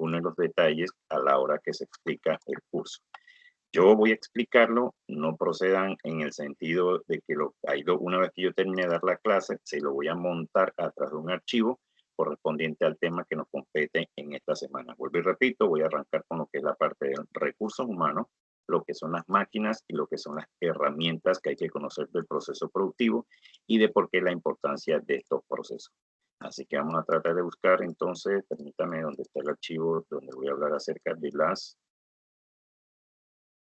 ninguno de los detalles a la hora que se explica el curso. Yo voy a explicarlo, no procedan en el sentido de que una vez que yo termine de dar la clase, se lo voy a montar a través de un archivo correspondiente al tema que nos compete en esta semana. Vuelvo y repito, voy a arrancar con lo que es la parte de recursos humanos, lo que son las máquinas y lo que son las herramientas que hay que conocer del proceso productivo y de por qué la importancia de estos procesos. Así que vamos a tratar de buscar entonces, permítame donde está el archivo donde voy a hablar acerca de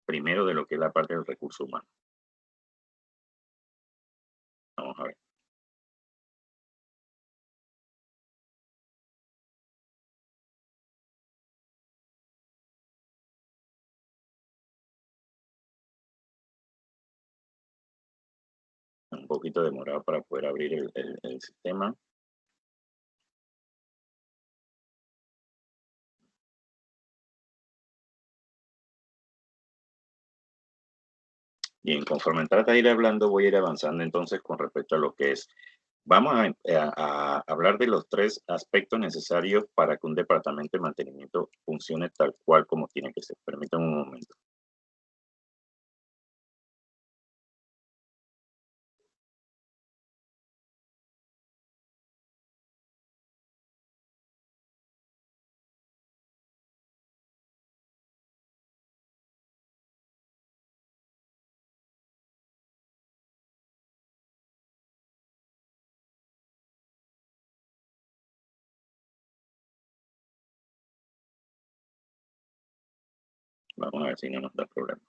primero de lo que es la parte del recurso humano. Vamos a ver. Un poquito demorado para poder abrir el sistema. Bien, conforme trata de ir hablando, voy a ir avanzando entonces con respecto a lo que es. Vamos a hablar de los 3 aspectos necesarios para que un departamento de mantenimiento funcione tal cual como tiene que ser. Permítanme un momento. Vamos a ver si no nos da problema.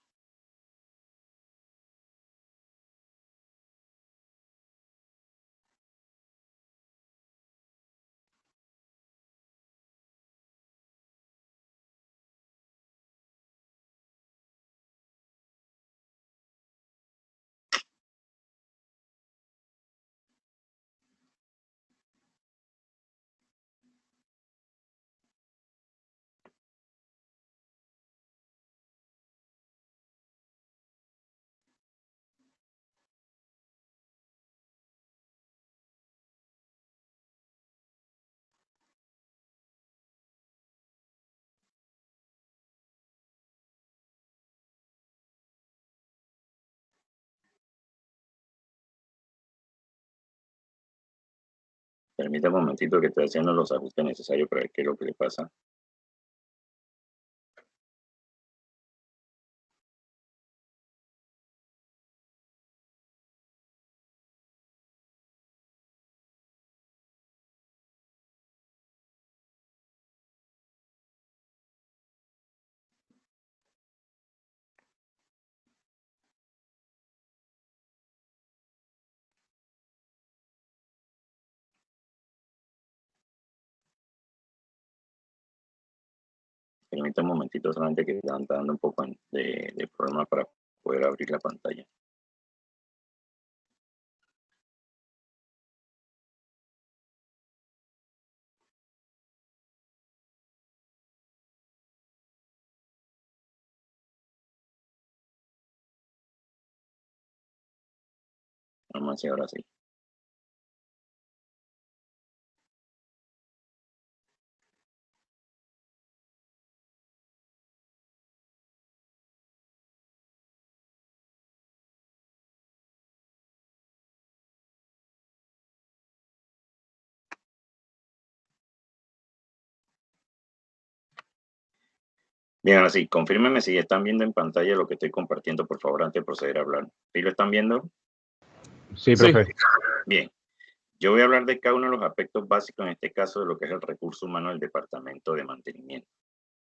Permítame un momentito que estoy haciendo los ajustes necesarios para ver qué es lo que le pasa. Permítame un momentito solamente que está dando un poco de problema para poder abrir la pantalla. Vamos a ver si ahora sí. Bien, ahora sí, confírmenme si están viendo en pantalla lo que estoy compartiendo, por favor, antes de proceder a hablar. ¿Sí lo están viendo? Sí, profe. Bien. Yo voy a hablar de cada uno de los aspectos básicos, en este caso, de lo que es el recurso humano del departamento de mantenimiento.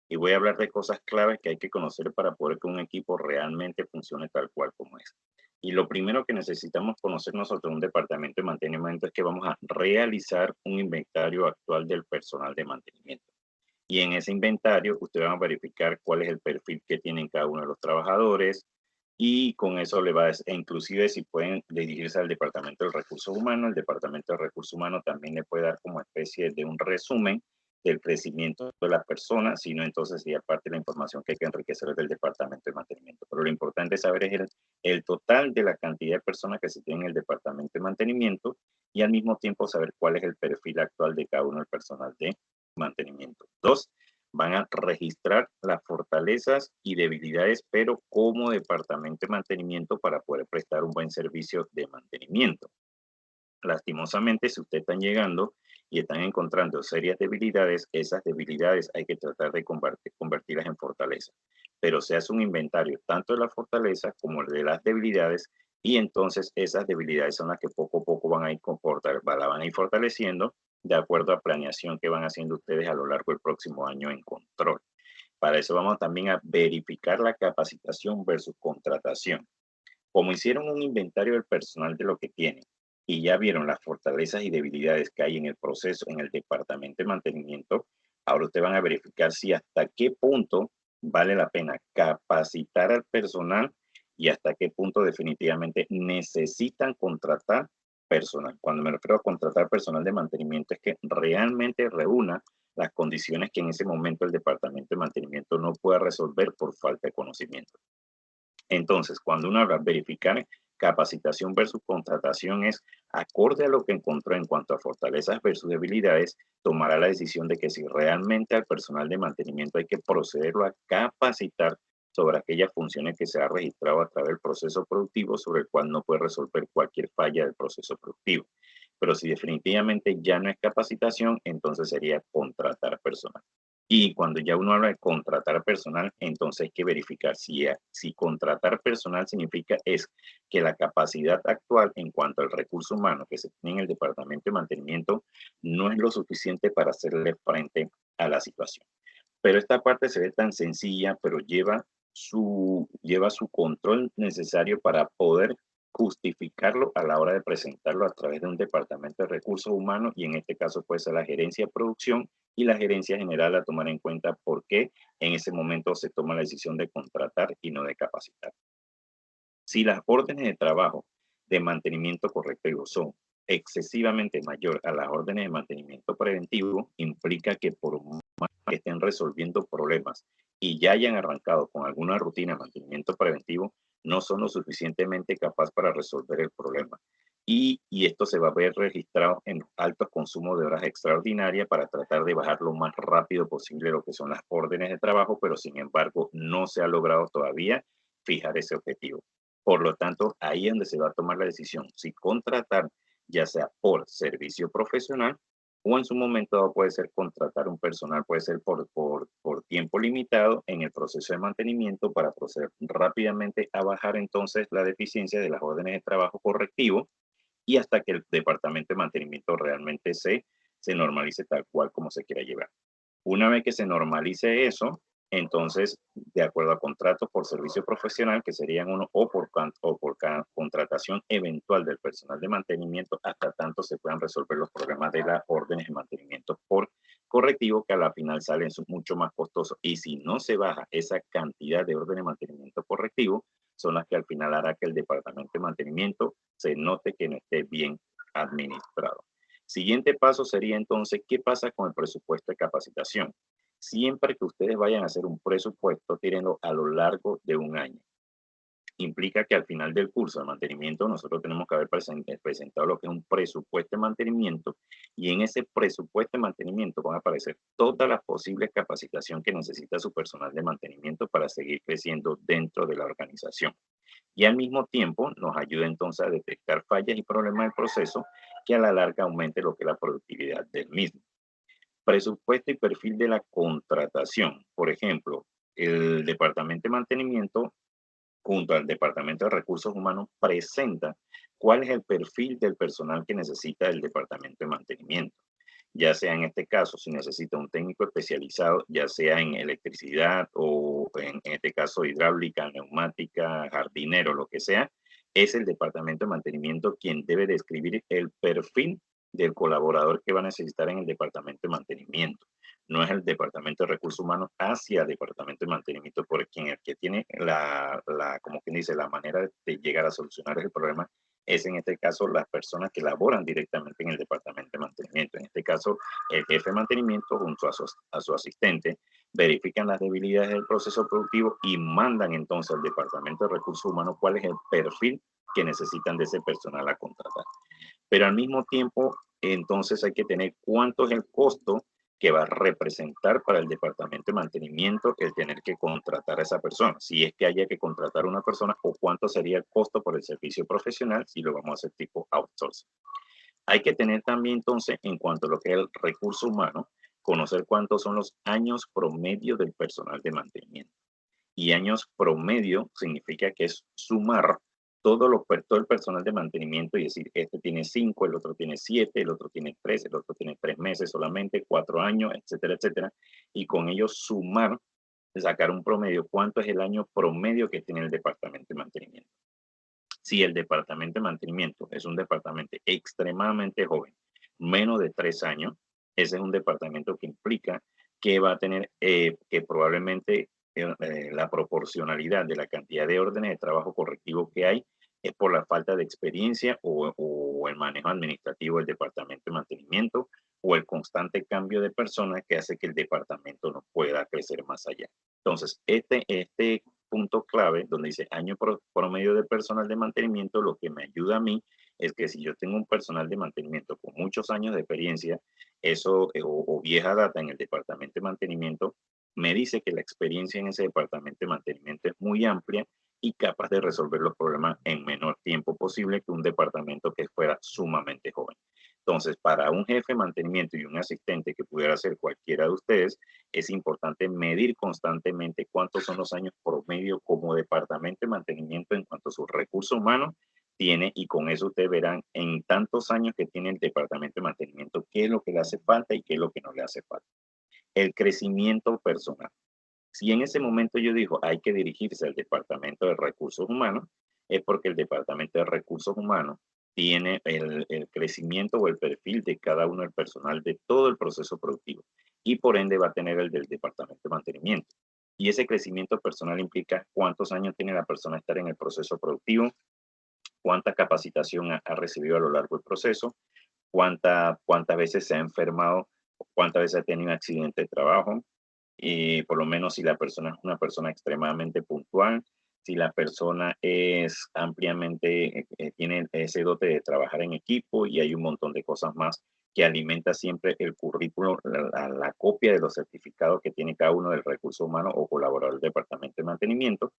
Y voy a hablar de cosas claves que hay que conocer para poder que un equipo realmente funcione tal cual como es. Y lo primero que necesitamos conocer nosotros en un departamento de mantenimiento es que vamos a realizar un inventario actual del personal de mantenimiento. Y en ese inventario ustedes van a verificar cuál es el perfil que tienen cada uno de los trabajadores y con eso le va a, inclusive si pueden dirigirse al departamento de recursos humanos, el departamento de recursos humanos también le puede dar como especie de un resumen del crecimiento de las personas, sino entonces y aparte la información que hay que enriquecer del departamento de mantenimiento. Pero lo importante es saber es el total de la cantidad de personas que se tienen en el departamento de mantenimiento y al mismo tiempo saber cuál es el perfil actual de cada uno del personal de mantenimiento. 2, van a registrar las fortalezas y debilidades, pero como departamento de mantenimiento para poder prestar un buen servicio de mantenimiento. Lastimosamente, si ustedes están llegando y están encontrando serias debilidades, esas debilidades hay que tratar de convertirlas en fortalezas. Pero se hace un inventario tanto de las fortalezas como de las debilidades y entonces esas debilidades son las que poco a poco van a ir van a ir fortaleciendo de acuerdo a planeación que van haciendo ustedes a lo largo del próximo año en control. Para eso vamos también a verificar la capacitación versus contratación. Como hicieron un inventario del personal de lo que tienen y ya vieron las fortalezas y debilidades que hay en el proceso, en el departamento de mantenimiento, ahora ustedes van a verificar si hasta qué punto vale la pena capacitar al personal y hasta qué punto definitivamente necesitan contratar personal. Cuando me refiero a contratar personal de mantenimiento es que realmente reúna las condiciones que en ese momento el departamento de mantenimiento no pueda resolver por falta de conocimiento. Entonces, cuando uno habla de verificar capacitación versus contratación es acorde a lo que encontró en cuanto a fortalezas versus debilidades, tomará la decisión de que si realmente al personal de mantenimiento hay que procederlo a capacitar sobre aquellas funciones que se ha registrado a través del proceso productivo sobre el cual no puede resolver cualquier falla del proceso productivo. Pero si definitivamente ya no es capacitación, entonces sería contratar personal. Y cuando ya uno habla de contratar personal, entonces hay que verificar si contratar personal significa es que la capacidad actual en cuanto al recurso humano que se tiene en el departamento de mantenimiento no es lo suficiente para hacerle frente a la situación. Pero esta parte se ve tan sencilla, pero lleva su control necesario para poder justificarlo a la hora de presentarlo a través de un departamento de recursos humanos y en este caso puede ser la gerencia de producción y la gerencia general a tomar en cuenta por qué en ese momento se toma la decisión de contratar y no de capacitar. Si las órdenes de trabajo de mantenimiento correctivo son excesivamente mayor a las órdenes de mantenimiento preventivo, implica que por más que estén resolviendo problemas y ya hayan arrancado con alguna rutina de mantenimiento preventivo, no son lo suficientemente capaz para resolver el problema. Y esto se va a ver registrado en altos consumos de horas extraordinarias para tratar de bajar lo más rápido posible lo que son las órdenes de trabajo, pero sin embargo no se ha logrado todavía fijar ese objetivo. Por lo tanto, ahí es donde se va a tomar la decisión si contratar, ya sea por servicio profesional o en su momento dado puede ser contratar un personal, puede ser por tiempo limitado en el proceso de mantenimiento para proceder rápidamente a bajar entonces la deficiencia de las órdenes de trabajo correctivo y hasta que el departamento de mantenimiento realmente se normalice tal cual como se quiera llevar. Una vez que se normalice eso, entonces, de acuerdo a contratos por servicio profesional, que serían uno o por contratación eventual del personal de mantenimiento, hasta tanto se puedan resolver los problemas de las órdenes de mantenimiento por correctivo, que a la final salen mucho más costosos. Y si no se baja esa cantidad de órdenes de mantenimiento correctivo, son las que al final hará que el departamento de mantenimiento se note que no esté bien administrado. Siguiente paso sería entonces, ¿qué pasa con el presupuesto de capacitación? Siempre que ustedes vayan a hacer un presupuesto, tírenlo a lo largo de un año. Implica que al final del curso de mantenimiento nosotros tenemos que haber presentado lo que es un presupuesto de mantenimiento y en ese presupuesto de mantenimiento van a aparecer todas las posibles capacitación que necesita su personal de mantenimiento para seguir creciendo dentro de la organización. Y al mismo tiempo nos ayuda entonces a detectar fallas y problemas del proceso que a la larga aumente lo que es la productividad del mismo. Presupuesto y perfil de la contratación. Por ejemplo, el departamento de mantenimiento junto al departamento de recursos humanos presenta cuál es el perfil del personal que necesita el departamento de mantenimiento. Ya sea en este caso, si necesita un técnico especializado, ya sea en electricidad o en este caso hidráulica, neumática, jardinero, lo que sea, es el departamento de mantenimiento quien debe describir el perfil del colaborador que va a necesitar en el departamento de mantenimiento. No es el departamento de recursos humanos hacia el departamento de mantenimiento por quien el que tiene como quien dice, la manera de llegar a solucionar el problema es en este caso las personas que laboran directamente en el departamento de mantenimiento. En este caso, el jefe de mantenimiento junto a su asistente verifican las debilidades del proceso productivo y mandan entonces al departamento de recursos humanos cuál es el perfil que necesitan de ese personal a contratar. Pero al mismo tiempo, entonces hay que tener cuánto es el costo que va a representar para el departamento de mantenimiento el tener que contratar a esa persona, si es que haya que contratar a una persona, o cuánto sería el costo por el servicio profesional si lo vamos a hacer tipo outsourcing. Hay que tener también entonces, en cuanto a lo que es el recurso humano, conocer cuántos son los años promedio del personal de mantenimiento. Y años promedio significa que es sumar todo el personal de mantenimiento y decir, este tiene 5, el otro tiene 7, el otro tiene 3, el otro tiene 3 meses solamente, 4 años, etcétera, etcétera. Y con ello sumar, sacar un promedio, cuánto es el año promedio que tiene el departamento de mantenimiento. Si el departamento de mantenimiento es un departamento extremadamente joven, menos de 3 años, ese es un departamento que implica que va a tener que probablemente la proporcionalidad de la cantidad de órdenes de trabajo correctivo que hay es por la falta de experiencia o el manejo administrativo del departamento de mantenimiento o el constante cambio de personas que hace que el departamento no pueda crecer más allá. Entonces, este punto clave donde dice año promedio de personal de mantenimiento, lo que me ayuda a mí es que si yo tengo un personal de mantenimiento con muchos años de experiencia, eso o vieja data en el departamento de mantenimiento, me dice que la experiencia en ese departamento de mantenimiento es muy amplia y capaz de resolver los problemas en menor tiempo posible que un departamento que fuera sumamente joven. Entonces, para un jefe de mantenimiento y un asistente que pudiera ser cualquiera de ustedes, es importante medir constantemente cuántos son los años promedio como departamento de mantenimiento en cuanto a sus recursos humanos tiene, y con eso ustedes verán en tantos años que tiene el departamento de mantenimiento qué es lo que le hace falta y qué es lo que no le hace falta. El crecimiento personal. Si en ese momento yo digo hay que dirigirse al departamento de recursos humanos, es porque el departamento de recursos humanos tiene el crecimiento o el perfil de cada uno del personal de todo el proceso productivo y por ende va a tener el del departamento de mantenimiento. Y ese crecimiento personal implica cuántos años tiene la persona de estar en el proceso productivo, cuánta capacitación ha recibido a lo largo del proceso, cuántas veces se ha enfermado, cuántas veces ha tenido un accidente de trabajo, y por lo menos si la persona es una persona extremadamente puntual, si la persona es ampliamente, tiene ese dote de trabajar en equipo, y hay un montón de cosas más que alimenta siempre el currículo, la copia de los certificados que tiene cada uno del recurso humano o colaborador del departamento de mantenimiento.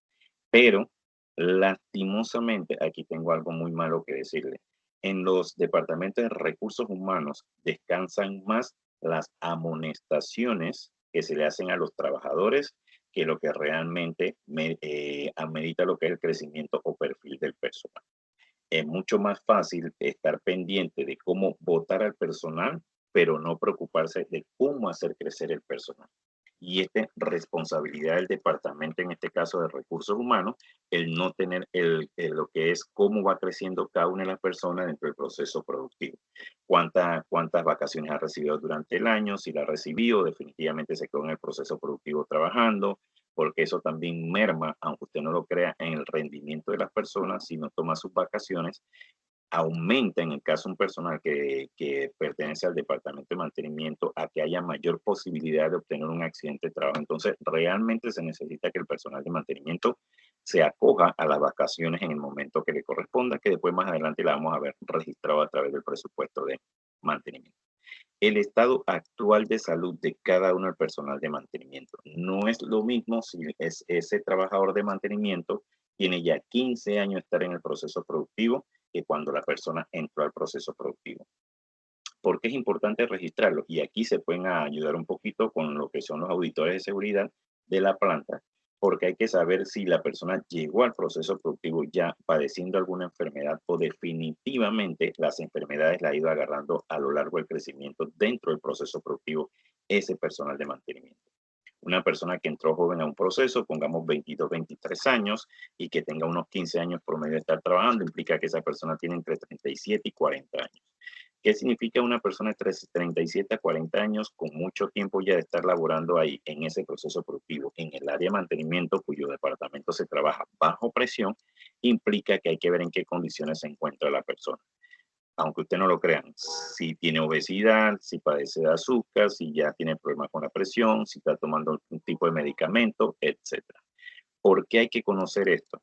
Pero lastimosamente aquí tengo algo muy malo que decirle. En los departamentos de recursos humanos descansan más las amonestaciones que se le hacen a los trabajadores que lo que realmente amerita lo que es el crecimiento o perfil del personal. Es mucho más fácil estar pendiente de cómo votar al personal, pero no preocuparse de cómo hacer crecer el personal. Y esta responsabilidad del departamento, en este caso de recursos humanos, el no tener lo que es cómo va creciendo cada una de las personas dentro del proceso productivo. Cuántas vacaciones ha recibido durante el año, si la ha recibido, definitivamente se quedó en el proceso productivo trabajando, porque eso también merma, aunque usted no lo crea, en el rendimiento de las personas si no toma sus vacaciones. Aumenta en el caso de un personal que pertenece al departamento de mantenimiento a que haya mayor posibilidad de obtener un accidente de trabajo. Entonces, realmente se necesita que el personal de mantenimiento se acoja a las vacaciones en el momento que le corresponda, que después más adelante la vamos a ver registrado a través del presupuesto de mantenimiento. El estado actual de salud de cada uno del personal de mantenimiento. No es lo mismo si es ese trabajador de mantenimiento tiene ya 15 años de estar en el proceso productivo que cuando la persona entró al proceso productivo. ¿Por qué es importante registrarlo? Y aquí se pueden ayudar un poquito con lo que son los auditores de seguridad de la planta, porque hay que saber si la persona llegó al proceso productivo ya padeciendo alguna enfermedad o definitivamente las enfermedades la ha ido agarrando a lo largo del crecimiento dentro del proceso productivo ese personal de mantenimiento. Una persona que entró joven a un proceso, pongamos 22, 23 años, y que tenga unos 15 años promedio de estar trabajando, implica que esa persona tiene entre 37 y 40 años. ¿Qué significa una persona de 37 a 40 años con mucho tiempo ya de estar laborando ahí en ese proceso productivo, en el área de mantenimiento cuyo departamento se trabaja bajo presión? Implica que hay que ver en qué condiciones se encuentra la persona. Aunque usted no lo crean, si tiene obesidad, si padece de azúcar, si ya tiene problemas con la presión, si está tomando un tipo de medicamento, etc. ¿Por qué hay que conocer esto?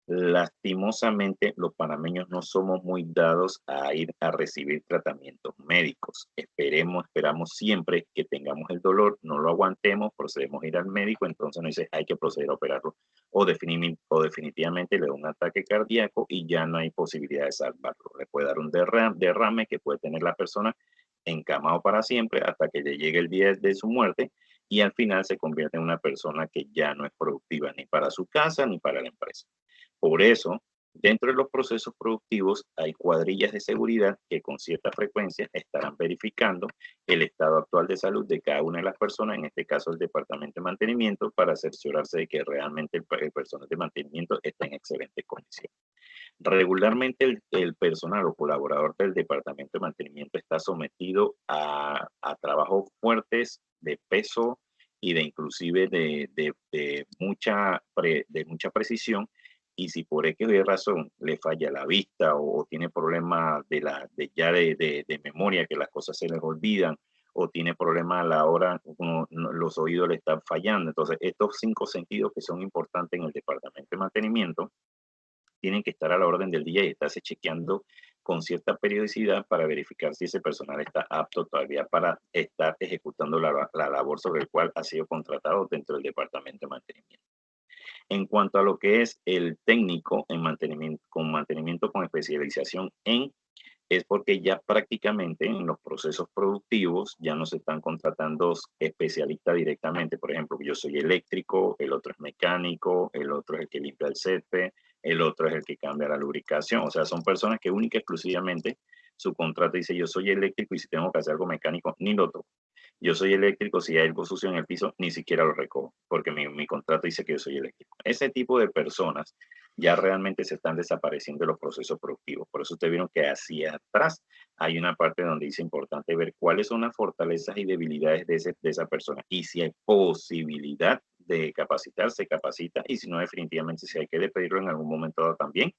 Lastimosamente, los panameños no somos muy dados a ir a recibir tratamientos médicos. Esperamos siempre que tengamos el dolor, no lo aguantemos, procedemos a ir al médico, entonces nos dice hay que proceder a operarlo. O definitivamente le da un ataque cardíaco y ya no hay posibilidad de salvarlo. Le puede dar un derrame que puede tener la persona encamado para siempre hasta que le llegue el día de su muerte y al final se convierte en una persona que ya no es productiva ni para su casa ni para la empresa. Por eso, dentro de los procesos productivos hay cuadrillas de seguridad que con cierta frecuencia estarán verificando el estado actual de salud de cada una de las personas, en este caso el departamento de mantenimiento, para cerciorarse de que realmente el personal de mantenimiento está en excelentes condiciones. Regularmente el personal o colaborador del departamento de mantenimiento está sometido a trabajos fuertes de peso y de inclusive de mucha precisión, y si por X o Y razón le falla la vista o tiene problemas de memoria, que las cosas se les olvidan, o tiene problemas a la hora, los oídos le están fallando. Entonces, estos 5 sentidos que son importantes en el departamento de mantenimiento tienen que estar a la orden del día y estarse chequeando con cierta periodicidad para verificar si ese personal está apto todavía para estar ejecutando la labor sobre el cual ha sido contratado dentro del departamento de mantenimiento. En cuanto a lo que es el técnico en mantenimiento con especialización es porque ya prácticamente en los procesos productivos ya no se están contratando especialistas directamente. Por ejemplo, yo soy eléctrico, el otro es mecánico, el otro es el que limpia el césped, el otro es el que cambia la lubricación. O sea, son personas que única y exclusivamente su contrato dice yo soy eléctrico y si tengo que hacer algo mecánico, ni lo toco. Yo soy eléctrico, si hay algo sucio en el piso, ni siquiera lo recojo, porque mi contrato dice que yo soy eléctrico. Ese tipo de personas ya realmente se están desapareciendo de los procesos productivos. Por eso ustedes vieron que hacia atrás hay una parte donde dice importante ver cuáles son las fortalezas y debilidades de esa persona. Y si hay posibilidad de capacitar, se capacita. Y si no, definitivamente, si hay que despedirlo en algún momento dado también,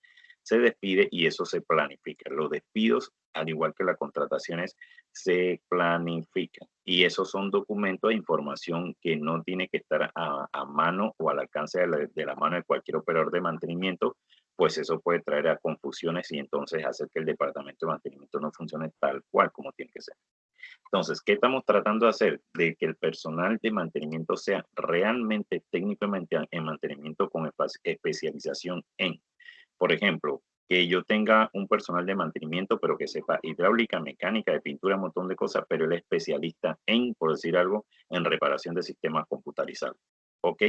se despide y eso se planifica. Los despidos, al igual que las contrataciones, se planifican. Y esos son documentos de información que no tiene que estar a mano o al alcance de la mano de cualquier operador de mantenimiento, pues eso puede traer a confusiones y entonces hacer que el departamento de mantenimiento no funcione tal cual como tiene que ser. Entonces, ¿qué estamos tratando de hacer? De que el personal de mantenimiento sea realmente técnicamente en mantenimiento con especialización en. Por ejemplo, que yo tenga un personal de mantenimiento, pero que sepa hidráulica, mecánica, de pintura, un montón de cosas, pero él es especialista en, por decir algo, en reparación de sistemas computarizados. ¿Ok?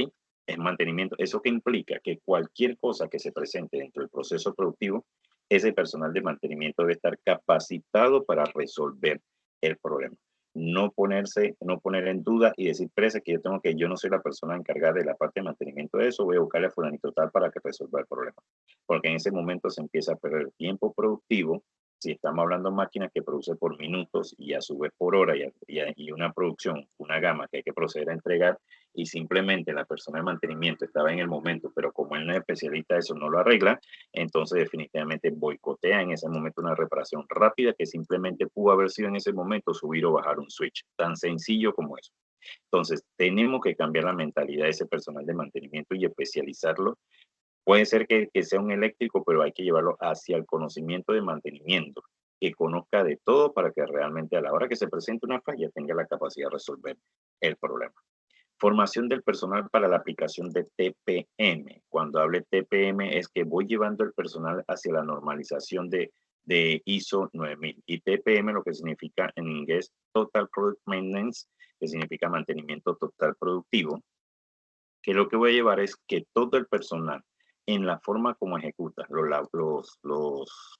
Es mantenimiento. ¿Eso qué implica? Que cualquier cosa que se presente dentro del proceso productivo, ese personal de mantenimiento debe estar capacitado para resolver el problema. No poner en duda y decir, presa, que yo no soy la persona encargada de la parte de mantenimiento de eso, voy a buscarle a fulanito tal para que resuelva el problema, porque en ese momento se empieza a perder tiempo productivo. Si estamos hablando de máquinas que produce por minutos y a su vez por hora y una producción, una gama que hay que proceder a entregar y simplemente la persona de mantenimiento estaba en el momento, pero como él no es especialista, eso no lo arregla, entonces definitivamente boicotea en ese momento una reparación rápida que simplemente pudo haber sido en ese momento subir o bajar un switch, tan sencillo como eso. Entonces, tenemos que cambiar la mentalidad de ese personal de mantenimiento y especializarlo. Puede ser que sea un eléctrico, pero hay que llevarlo hacia el conocimiento de mantenimiento, que conozca de todo para que realmente a la hora que se presente una falla tenga la capacidad de resolver el problema. Formación del personal para la aplicación de TPM. Cuando hable TPM es que voy llevando el personal hacia la normalización de ISO 9000. Y TPM lo que significa en inglés Total Product Maintenance, que significa mantenimiento total productivo, que lo que voy a llevar es que todo el personal en la forma como ejecuta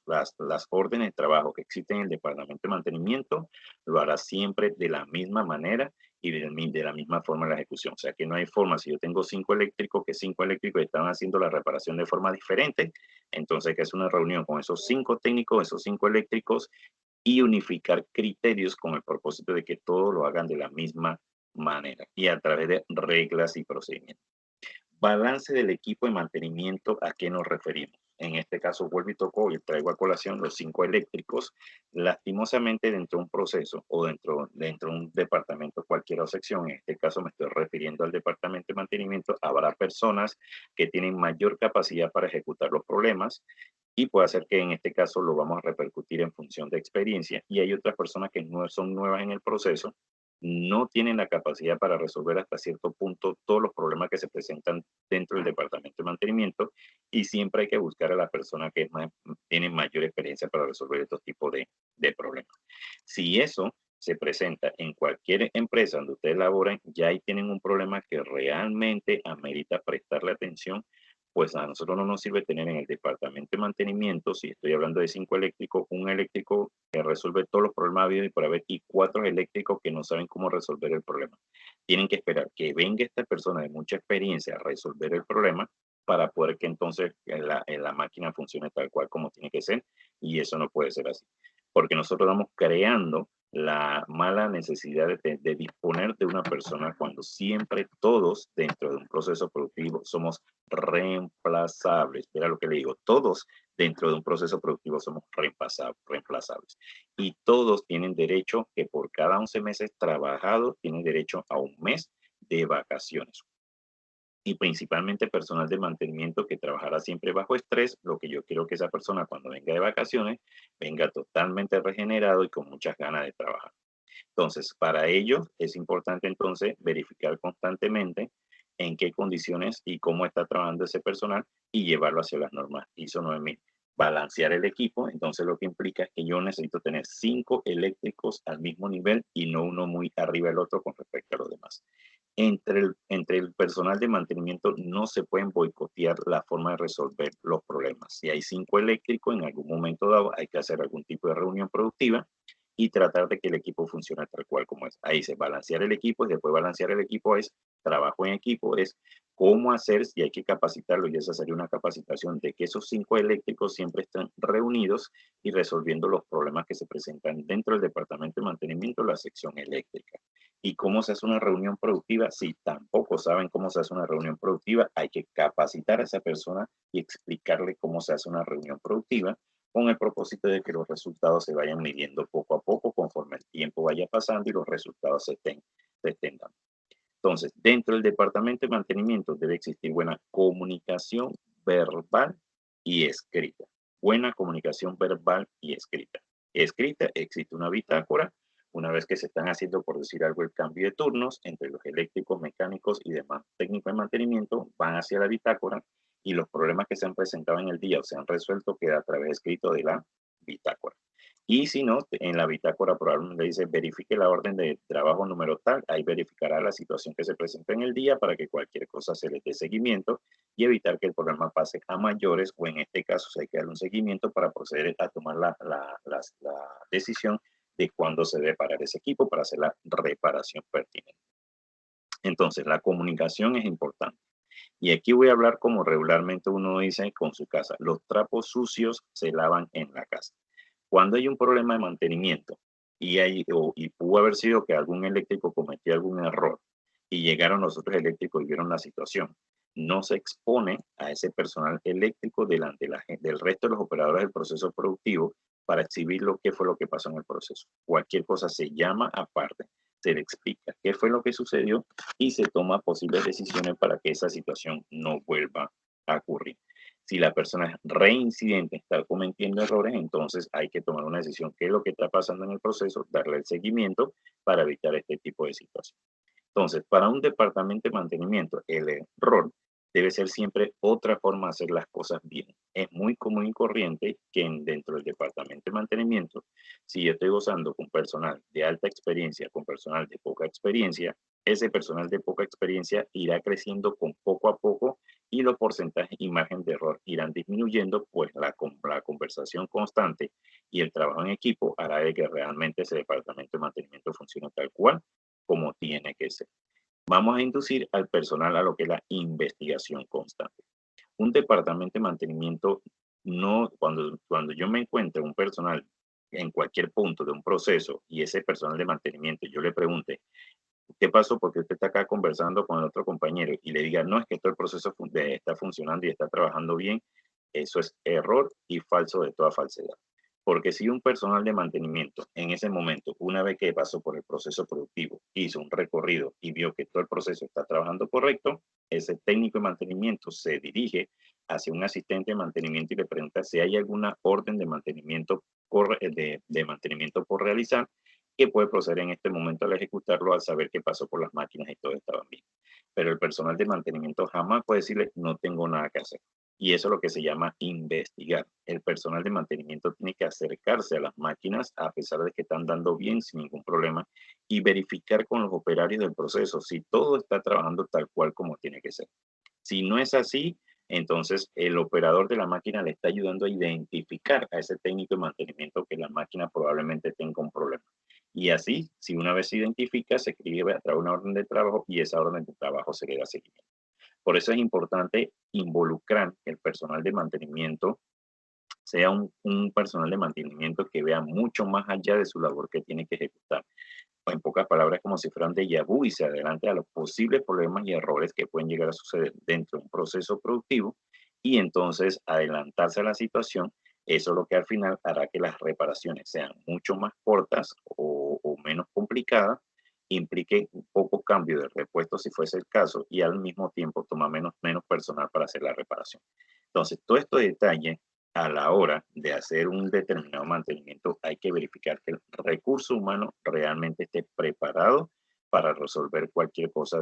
las órdenes de trabajo que existen en el departamento de mantenimiento, lo hará siempre de la misma manera y de la misma forma en la ejecución. O sea que no hay forma, si yo tengo 5 eléctricos, que 5 eléctricos están haciendo la reparación de forma diferente, entonces que es una reunión con esos 5 técnicos, esos 5 eléctricos, y unificar criterios con el propósito de que todos lo hagan de la misma manera y a través de reglas y procedimientos. Balance del equipo de mantenimiento, ¿a qué nos referimos? en este caso vuelvo y toco y traigo a colación los 5 eléctricos, lastimosamente dentro de un proceso o dentro de un departamento cualquiera o sección, en este caso me estoy refiriendo al departamento de mantenimiento, habrá personas que tienen mayor capacidad para ejecutar los problemas y puede ser que en este caso lo vamos a repercutir en función de experiencia y hay otras personas que no son nuevas en el proceso, no tienen la capacidad para resolver hasta cierto punto todos los problemas que se presentan dentro del departamento de mantenimiento y siempre hay que buscar a la persona que tiene mayor experiencia para resolver estos tipos de problemas. Si eso se presenta en cualquier empresa donde ustedes laboren, ya ahí tienen un problema que realmente amerita prestarle atención, pues a nosotros no nos sirve tener en el departamento de mantenimiento, si estoy hablando de 5 eléctricos, un eléctrico que resuelve todos los problemas habidos y por haber y 4 eléctricos que no saben cómo resolver el problema. Tienen que esperar que venga esta persona de mucha experiencia a resolver el problema para poder que entonces la máquina funcione tal cual como tiene que ser y eso no puede ser así. Porque nosotros vamos creando la mala necesidad de disponer de una persona cuando siempre todos dentro de un proceso productivo somos reemplazables. Mira lo que le digo, todos dentro de un proceso productivo somos reemplazables. Y todos tienen derecho que por cada 11 meses trabajados tienen derecho a un mes de vacaciones. Y principalmente personal de mantenimiento que trabajará siempre bajo estrés, lo que yo quiero que esa persona cuando venga de vacaciones venga totalmente regenerado y con muchas ganas de trabajar. Entonces, para ello es importante entonces verificar constantemente en qué condiciones y cómo está trabajando ese personal y llevarlo hacia las normas ISO 9000. Balancear el equipo, entonces lo que implica es que yo necesito tener 5 eléctricos al mismo nivel y no uno muy arriba del otro con respecto a los demás. Entre el personal de mantenimiento no se pueden boicotear la forma de resolver los problemas. Si hay 5 eléctricos, en algún momento dado hay que hacer algún tipo de reunión productiva y tratar de que el equipo funcione tal cual como es. Ahí se balancear el equipo y después balancear el equipo es trabajo en equipo, es cómo hacer, si hay que capacitarlo, y esa sería una capacitación de que esos 5 eléctricos siempre estén reunidos y resolviendo los problemas que se presentan dentro del departamento de mantenimiento, la sección eléctrica. ¿Y cómo se hace una reunión productiva? Si tampoco saben cómo se hace una reunión productiva, hay que capacitar a esa persona y explicarle cómo se hace una reunión productiva con el propósito de que los resultados se vayan midiendo poco a poco conforme el tiempo vaya pasando y los resultados se estén dando. Entonces, dentro del departamento de mantenimiento debe existir buena comunicación verbal y escrita. Buena comunicación verbal y escrita. Escrita, existe una bitácora. Una vez que se están haciendo, por decir algo, el cambio de turnos entre los eléctricos, mecánicos y demás técnicos de mantenimiento, van hacia la bitácora y los problemas que se han presentado en el día o se han resuelto queda a través de escrito de la bitácora. Y si no, en la bitácora probablemente dice verifique la orden de trabajo número tal, ahí verificará la situación que se presenta en el día para que cualquier cosa se le dé seguimiento y evitar que el problema pase a mayores o en este caso se hay que dar un seguimiento para proceder a tomar la decisión de cuándo se debe parar ese equipo para hacer la reparación pertinente. Entonces, la comunicación es importante. Y aquí voy a hablar como regularmente uno dice con su casa. Los trapos sucios se lavan en la casa. Cuando hay un problema de mantenimiento y pudo haber sido que algún eléctrico cometió algún error y llegaron los otros eléctricos y vieron la situación, no se expone a ese personal eléctrico delante del resto de los operadores del proceso productivo para exhibir lo que fue lo que pasó en el proceso. Cualquier cosa se llama aparte, se le explica qué fue lo que sucedió y se toma posibles decisiones para que esa situación no vuelva a ocurrir. Si la persona es reincidente, está cometiendo errores, entonces hay que tomar una decisión, qué es lo que está pasando en el proceso, darle el seguimiento para evitar este tipo de situación. Entonces, para un departamento de mantenimiento, el error debe ser siempre otra forma de hacer las cosas bien. Es muy común y corriente que dentro del departamento de mantenimiento, si yo estoy gozando con personal de alta experiencia, con personal de poca experiencia, ese personal de poca experiencia irá creciendo con poco a poco y los porcentajes y margen de error irán disminuyendo, pues la conversación constante y el trabajo en equipo hará de que realmente ese departamento de mantenimiento funcione tal cual como tiene que ser. Vamos a inducir al personal a lo que es la investigación constante. Un departamento de mantenimiento, no, cuando yo me encuentre un personal en cualquier punto de un proceso y ese personal de mantenimiento, yo le pregunte, ¿qué pasó? Porque usted está acá conversando con el otro compañero y le diga, no, es que todo el proceso está funcionando y está trabajando bien. Eso es error y falso de toda falsedad. Porque si un personal de mantenimiento en ese momento, una vez que pasó por el proceso productivo, hizo un recorrido y vio que todo el proceso está trabajando correcto, ese técnico de mantenimiento se dirige hacia un asistente de mantenimiento y le pregunta si hay alguna orden de mantenimiento de mantenimiento por realizar, que puede proceder en este momento al ejecutarlo al saber que pasó por las máquinas y todo estaba bien. Pero el personal de mantenimiento jamás puede decirle no tengo nada que hacer. Y eso es lo que se llama investigar. El personal de mantenimiento tiene que acercarse a las máquinas a pesar de que están dando bien sin ningún problema y verificar con los operarios del proceso si todo está trabajando tal cual como tiene que ser. Si no es así, entonces el operador de la máquina le está ayudando a identificar a ese técnico de mantenimiento que la máquina probablemente tenga un problema. Y así, si una vez se identifica, se escribe a través de una orden de trabajo y esa orden de trabajo se le da seguimiento. Por eso es importante involucrar el personal de mantenimiento, sea un personal de mantenimiento que vea mucho más allá de su labor que tiene que ejecutar. O en pocas palabras, como si fueran déjà vu y se adelante a los posibles problemas y errores que pueden llegar a suceder dentro de un proceso productivo y entonces adelantarse a la situación. Eso es lo que al final hará que las reparaciones sean mucho más cortas o menos complicadas, implique un poco cambio de repuesto si fuese el caso y al mismo tiempo toma menos personal para hacer la reparación. Entonces, todo estos detalles a la hora de hacer un determinado mantenimiento hay que verificar que el recurso humano realmente esté preparado para resolver cualquier cosa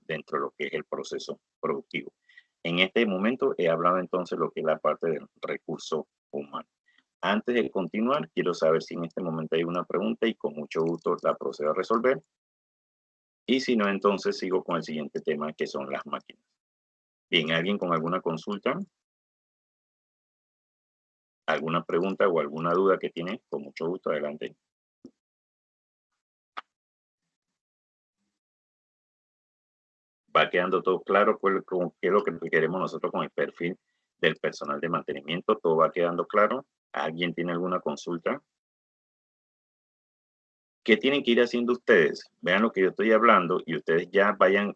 dentro de lo que es el proceso productivo. En este momento he hablado entonces lo que es la parte del recurso humano. Antes de continuar, quiero saber si en este momento hay una pregunta y con mucho gusto la procedo a resolver. Y si no, entonces sigo con el siguiente tema que son las máquinas. Bien, ¿alguien con alguna consulta? ¿Alguna pregunta o alguna duda que tiene? Con mucho gusto, adelante. ¿Va quedando todo claro qué es lo que queremos nosotros con el perfil del personal de mantenimiento? ¿Todo va quedando claro? ¿Alguien tiene alguna consulta? ¿Qué tienen que ir haciendo ustedes? Vean lo que yo estoy hablando y ustedes ya vayan,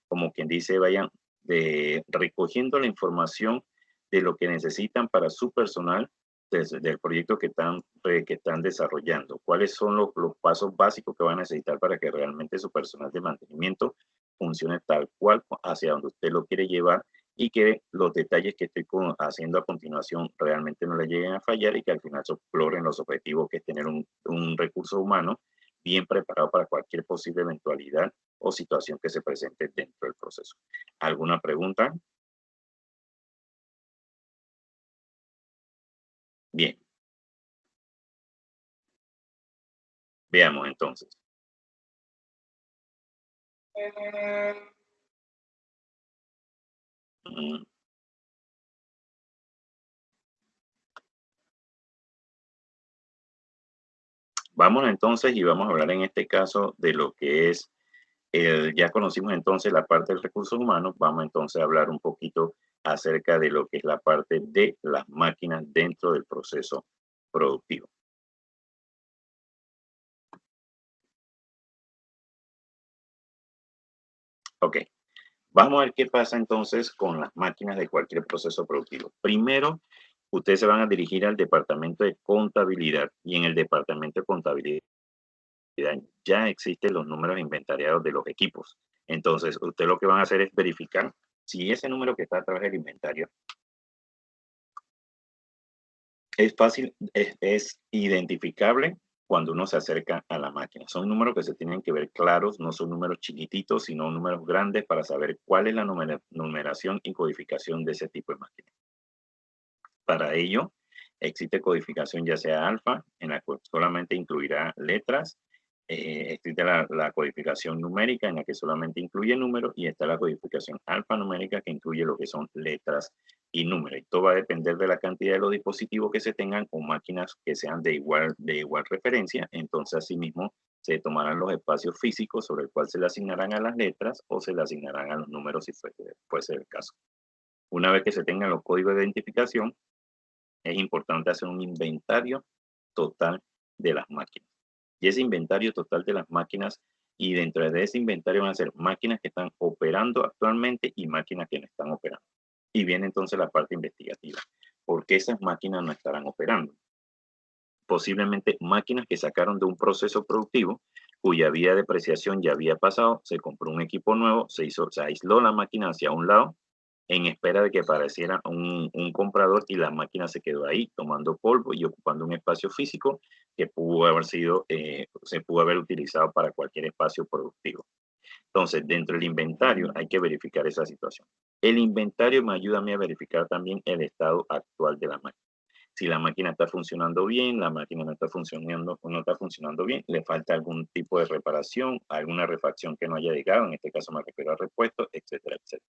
como quien dice, vayan recogiendo la información de lo que necesitan para su personal del proyecto que están desarrollando. ¿Cuáles son los pasos básicos que van a necesitar para que realmente su personal de mantenimiento funcione tal cual hacia donde usted lo quiere llevar y que los detalles que estoy haciendo a continuación realmente no le lleguen a fallar y que al final se exploren los objetivos que es tener un recurso humano bien preparado para cualquier posible eventualidad o situación que se presente dentro del proceso? ¿Alguna pregunta? Bien, veamos entonces. Mm, Vamos entonces y vamos a hablar en este caso de lo que es, ya conocimos entonces la parte del recursos humanos, vamos entonces a hablar un poquito acerca de lo que es la parte de las máquinas dentro del proceso productivo. Ok, vamos a ver qué pasa entonces con las máquinas de cualquier proceso productivo. Primero, ustedes se van a dirigir al departamento de contabilidad y en el departamento de contabilidad ya existen los números inventariados de los equipos. Entonces, usted lo que van a hacer es verificar si ese número que está a través del inventario es fácil, es identificable cuando uno se acerca a la máquina. Son números que se tienen que ver claros, no son números chiquititos, sino números grandes para saber cuál es la numeración y codificación de ese tipo de máquina. Para ello, existe codificación ya sea alfa, en la cual solamente incluirá letras. Existe la codificación numérica, en la que solamente incluye números, y está la codificación alfanumérica, que incluye lo que son letras y números. Y todo va a depender de la cantidad de los dispositivos que se tengan o máquinas que sean de igual referencia. Entonces, asimismo, se tomarán los espacios físicos sobre el cual se le asignarán a las letras o se le asignarán a los números si fuese el caso. Una vez que se tengan los códigos de identificación, es importante hacer un inventario total de las máquinas. Y ese inventario total de las máquinas, y dentro de ese inventario van a ser máquinas que están operando actualmente y máquinas que no están operando. Y viene entonces la parte investigativa. ¿Por qué esas máquinas no estarán operando? Posiblemente máquinas que sacaron de un proceso productivo cuya vía de depreciación ya había pasado, se compró un equipo nuevo, se aisló la máquina hacia un lado en espera de que apareciera un comprador y la máquina se quedó ahí tomando polvo y ocupando un espacio físico que pudo haber sido, se pudo haber utilizado para cualquier espacio productivo. Entonces, dentro del inventario hay que verificar esa situación. El inventario me ayuda a mí a verificar también el estado actual de la máquina. Si la máquina está funcionando bien, la máquina no está funcionando o no está funcionando bien, le falta algún tipo de reparación, alguna refacción que no haya llegado, en este caso me refiero a repuestos, etcétera, etcétera.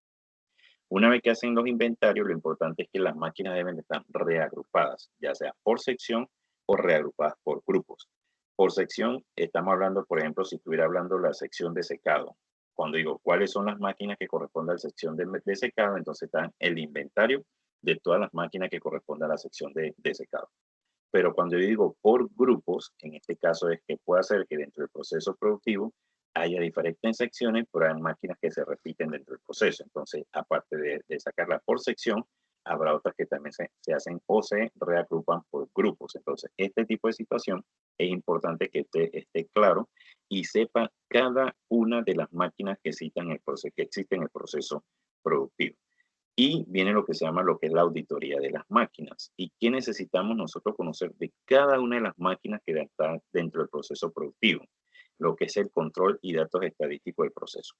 Una vez que hacen los inventarios, lo importante es que las máquinas deben estar reagrupadas, ya sea por sección o reagrupadas por grupos. Por sección, estamos hablando, por ejemplo, si estuviera hablando la sección de secado. Cuando digo cuáles son las máquinas que corresponden a la sección de secado, entonces está el inventario de todas las máquinas que corresponden a la sección de secado. Pero cuando yo digo por grupos, en este caso es que puede ser que dentro del proceso productivo haya diferentes secciones, pero hay máquinas que se repiten dentro del proceso. Entonces, aparte de sacarlas por sección, habrá otras que también se hacen o se reagrupan por grupos. Entonces, este tipo de situación es importante que esté claro y sepa cada una de las máquinas que, que existen en el proceso productivo. Y viene lo que se llama lo que es la auditoría de las máquinas. ¿Y qué necesitamos nosotros conocer de cada una de las máquinas que están dentro del proceso productivo? Lo que es el control y datos estadísticos del proceso.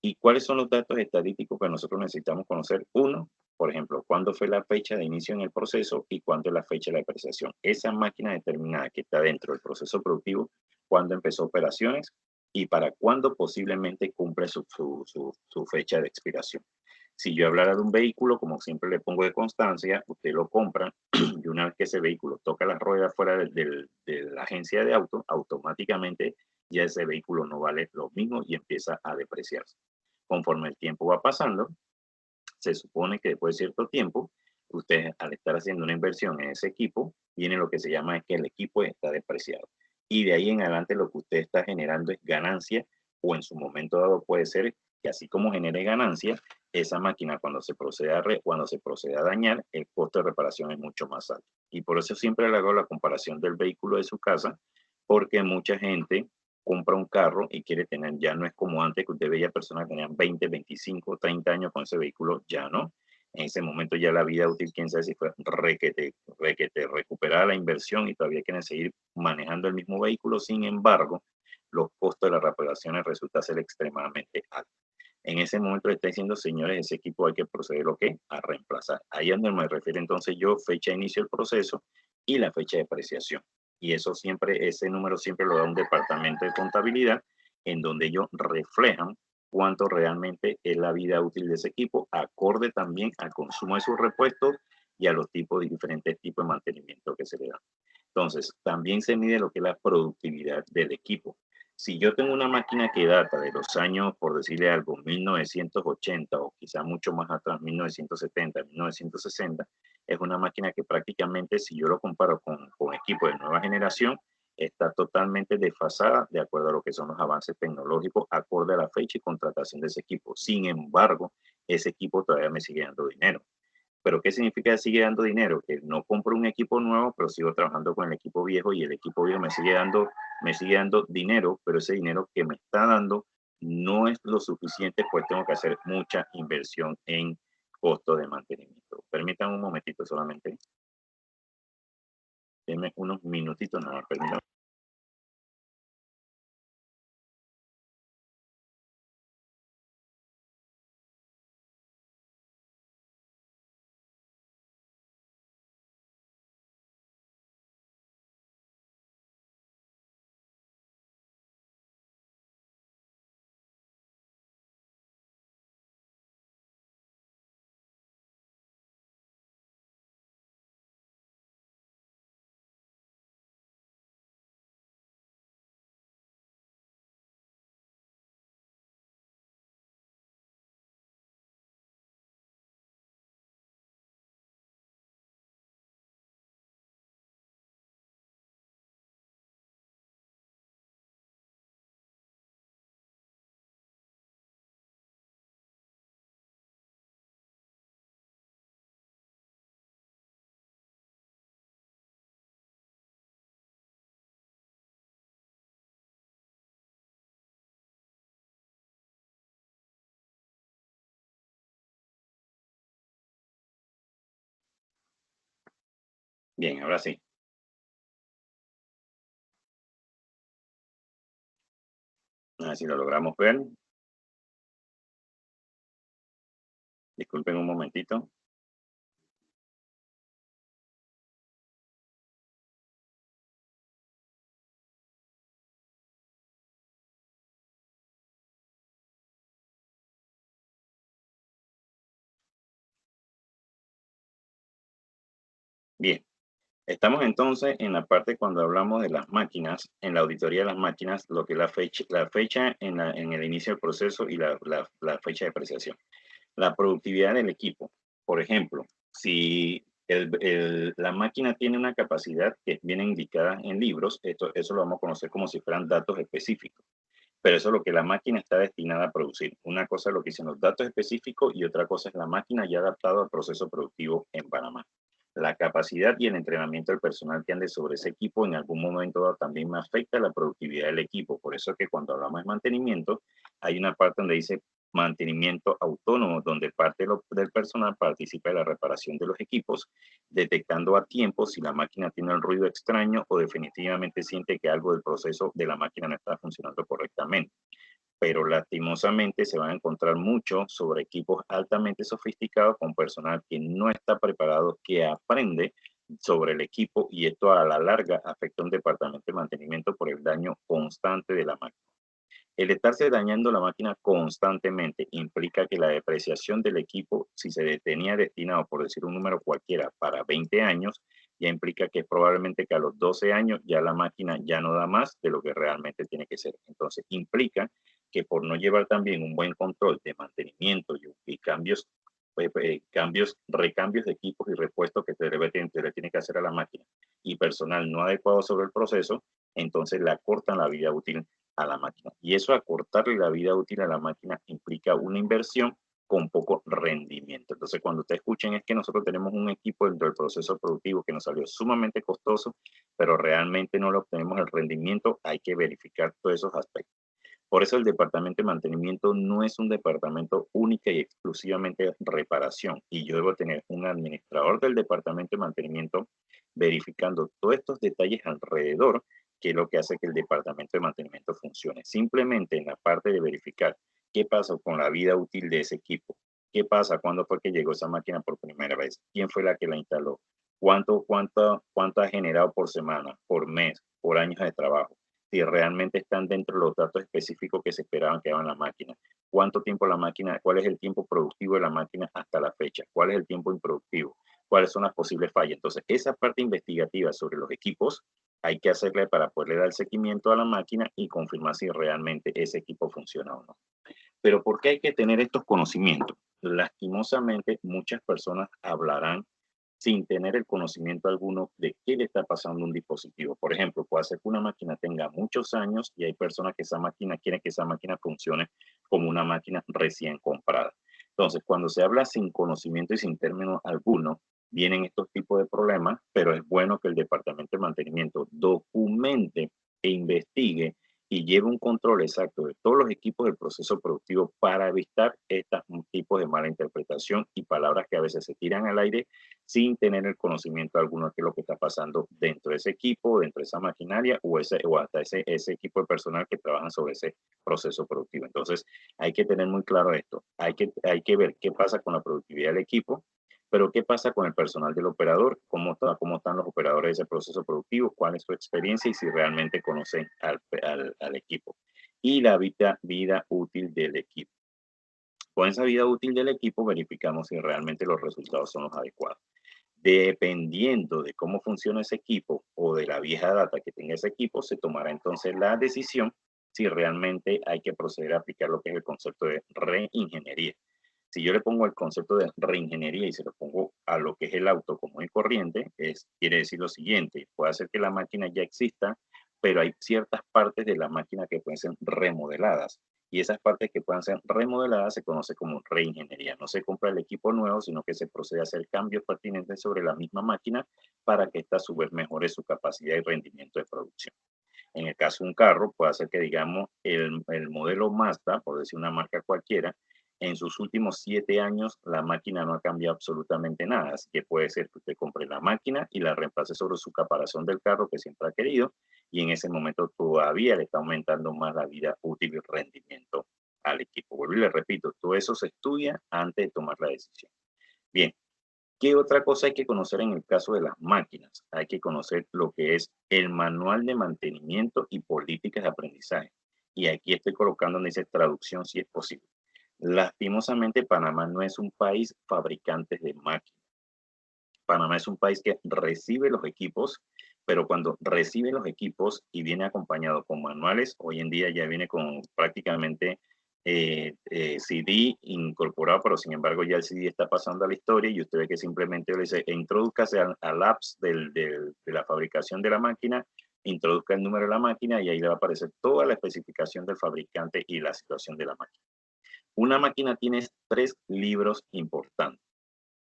¿Y cuáles son los datos estadísticos que nosotros necesitamos conocer? Uno, por ejemplo, cuándo fue la fecha de inicio en el proceso y cuándo es la fecha de la depreciación. Esa máquina determinada que está dentro del proceso productivo, cuándo empezó operaciones y para cuándo posiblemente cumple su fecha de expiración. Si yo hablara de un vehículo, como siempre le pongo de constancia, usted lo compra y una vez que ese vehículo toca las ruedas fuera de la agencia de auto, automáticamente ya ese vehículo no vale lo mismo y empieza a depreciarse. Conforme el tiempo va pasando, se supone que después de cierto tiempo, usted al estar haciendo una inversión en ese equipo, viene lo que se llama es que el equipo está depreciado. Y de ahí en adelante lo que usted está generando es ganancia o en su momento dado puede ser que así como genere ganancia, esa máquina cuando se procede a dañar, el costo de reparación es mucho más alto. Y por eso siempre le hago la comparación del vehículo de su casa, porque mucha gente compra un carro y quiere tener, ya no es como antes que usted veía personas que tenían 20, 25, 30 años con ese vehículo, ya no. En ese momento ya la vida útil, quién sabe si fue requete, recuperar la inversión y todavía quieren seguir manejando el mismo vehículo. Sin embargo, los costos de las reparaciones resultan ser extremadamente altos. En ese momento le está diciendo, señores, ese equipo hay que proceder ¿lo qué? A reemplazar. Ahí es donde me refiero entonces yo, fecha de inicio del proceso y la fecha de depreciación. Y eso siempre, ese número siempre lo da un departamento de contabilidad en donde ellos reflejan cuánto realmente es la vida útil de ese equipo, acorde también al consumo de sus repuestos y a los diferentes tipos de mantenimiento que se le dan. Entonces, también se mide lo que es la productividad del equipo. Si yo tengo una máquina que data de los años, por decirle algo, 1980 o quizá mucho más atrás, 1970, 1960, es una máquina que prácticamente, si yo lo comparo con equipos de nueva generación, está totalmente desfasada de acuerdo a lo que son los avances tecnológicos, acorde a la fecha y contratación de ese equipo. Sin embargo, ese equipo todavía me sigue dando dinero. Pero ¿qué significa que sigue dando dinero? Que no compro un equipo nuevo, pero sigo trabajando con el equipo viejo y el equipo viejo me sigue dando dinero, pero ese dinero que me está dando no es lo suficiente, pues tengo que hacer mucha inversión en costo de mantenimiento. Permítanme un momentito solamente. Denme unos minutitos nada más, permítanme. Bien, ahora sí. A ver si lo logramos ver. Disculpen un momentito. Bien, estamos entonces en la parte cuando hablamos de las máquinas, en la auditoría de las máquinas, lo que es la fecha en el inicio del proceso y la fecha de apreciación. La productividad del equipo. Por ejemplo, si la máquina tiene una capacidad que viene indicada en libros, eso lo vamos a conocer como si fueran datos específicos. Pero eso es lo que la máquina está destinada a producir. Una cosa es lo que dicen los datos específicos y otra cosa es la máquina ya adaptada al proceso productivo en Panamá. La capacidad y el entrenamiento del personal que ande sobre ese equipo en algún momento dado también me afecta la productividad del equipo. Por eso es que cuando hablamos de mantenimiento, hay una parte donde dice mantenimiento autónomo, donde parte del personal participa en la reparación de los equipos, detectando a tiempo si la máquina tiene el ruido extraño o definitivamente siente que algo del proceso de la máquina no está funcionando correctamente. Pero lastimosamente se van a encontrar mucho sobre equipos altamente sofisticados con personal que no está preparado, que aprende sobre el equipo y esto a la larga afecta a un departamento de mantenimiento por el daño constante de la máquina. El estarse dañando la máquina constantemente implica que la depreciación del equipo, si se tenía destinado, por decir un número cualquiera, para 20 años, ya implica que probablemente que a los 12 años ya la máquina ya no da más de lo que realmente tiene que ser. Entonces, implica que por no llevar también un buen control de mantenimiento y cambios, recambios de equipos y repuestos que se le tiene que hacer a la máquina y personal no adecuado sobre el proceso, entonces le acortan la vida útil a la máquina. Y eso acortarle la vida útil a la máquina implica una inversión con poco rendimiento. Entonces, cuando ustedes escuchen es que nosotros tenemos un equipo dentro del proceso productivo que nos salió sumamente costoso, pero realmente no le obtenemos el rendimiento, hay que verificar todos esos aspectos. Por eso el departamento de mantenimiento no es un departamento única y exclusivamente de reparación. Y yo debo tener un administrador del departamento de mantenimiento verificando todos estos detalles alrededor, que es lo que hace que el departamento de mantenimiento funcione. Simplemente en la parte de verificar qué pasa con la vida útil de ese equipo, qué pasa, cuándo fue que llegó esa máquina por primera vez, quién fue la que la instaló, cuánto ha generado por semana, por mes, por años de trabajo, si realmente están dentro de los datos específicos que se esperaban que daban la máquina. ¿Cuánto tiempo la máquina, cuál es el tiempo productivo de la máquina hasta la fecha? ¿Cuál es el tiempo improductivo? ¿Cuáles son las posibles fallas? Entonces, esa parte investigativa sobre los equipos hay que hacerle para poderle dar seguimiento a la máquina y confirmar si realmente ese equipo funciona o no. Pero ¿por qué hay que tener estos conocimientos? Lastimosamente, muchas personas hablarán sin tener el conocimiento alguno de qué le está pasando a un dispositivo. Por ejemplo, puede ser que una máquina tenga muchos años y hay personas que esa máquina quieren que esa máquina funcione como una máquina recién comprada. Entonces, cuando se habla sin conocimiento y sin término alguno, vienen estos tipos de problemas, pero es bueno que el departamento de mantenimiento documente e investigue y lleve un control exacto de todos los equipos del proceso productivo para evitar estos tipos de mala interpretación y palabras que a veces se tiran al aire sin tener el conocimiento alguno de qué es lo que está pasando dentro de ese equipo, dentro de esa maquinaria o hasta ese equipo de personal que trabajan sobre ese proceso productivo. Entonces, hay que tener muy claro esto. Hay que ver qué pasa con la productividad del equipo, pero ¿qué pasa con el personal del operador? Cómo están los operadores de ese proceso productivo? ¿Cuál es su experiencia? Y si realmente conocen al equipo. Y la vida útil del equipo. Con esa vida útil del equipo verificamos si realmente los resultados son los adecuados. Dependiendo de cómo funciona ese equipo o de la vieja data que tenga ese equipo, se tomará entonces la decisión si realmente hay que proceder a aplicar lo que es el concepto de reingeniería. Si yo le pongo el concepto de reingeniería y se lo pongo a lo que es el auto común y corriente, quiere decir lo siguiente: puede ser que la máquina ya exista, pero hay ciertas partes de la máquina que pueden ser remodeladas. Y esas partes que puedan ser remodeladas se conoce como reingeniería. No se compra el equipo nuevo, sino que se procede a hacer cambios pertinentes sobre la misma máquina para que ésta a su vez mejore su capacidad y rendimiento de producción. En el caso de un carro, puede ser que digamos el modelo Mazda, por decir una marca cualquiera, en sus últimos 7 años la máquina no ha cambiado absolutamente nada, así que puede ser que usted compre la máquina y la reemplace sobre su caparazón del carro que siempre ha querido, y en ese momento todavía le está aumentando más la vida útil y el rendimiento al equipo. Vuelvo y le repito, todo eso se estudia antes de tomar la decisión. Bien, ¿qué otra cosa hay que conocer en el caso de las máquinas? Hay que conocer lo que es el manual de mantenimiento y políticas de aprendizaje. Y aquí estoy colocando donde dice traducción si es posible. Lastimosamente, Panamá no es un país fabricante de máquinas. Panamá es un país que recibe los equipos, pero cuando recibe los equipos y viene acompañado con manuales, hoy en día ya viene con prácticamente CD incorporado, pero sin embargo ya el CD está pasando a la historia y usted ve que simplemente le dice, introduzcase al apps de la fabricación de la máquina, introduzca el número de la máquina y ahí le va a aparecer toda la especificación del fabricante y la situación de la máquina. Una máquina tiene 3 libros importantes.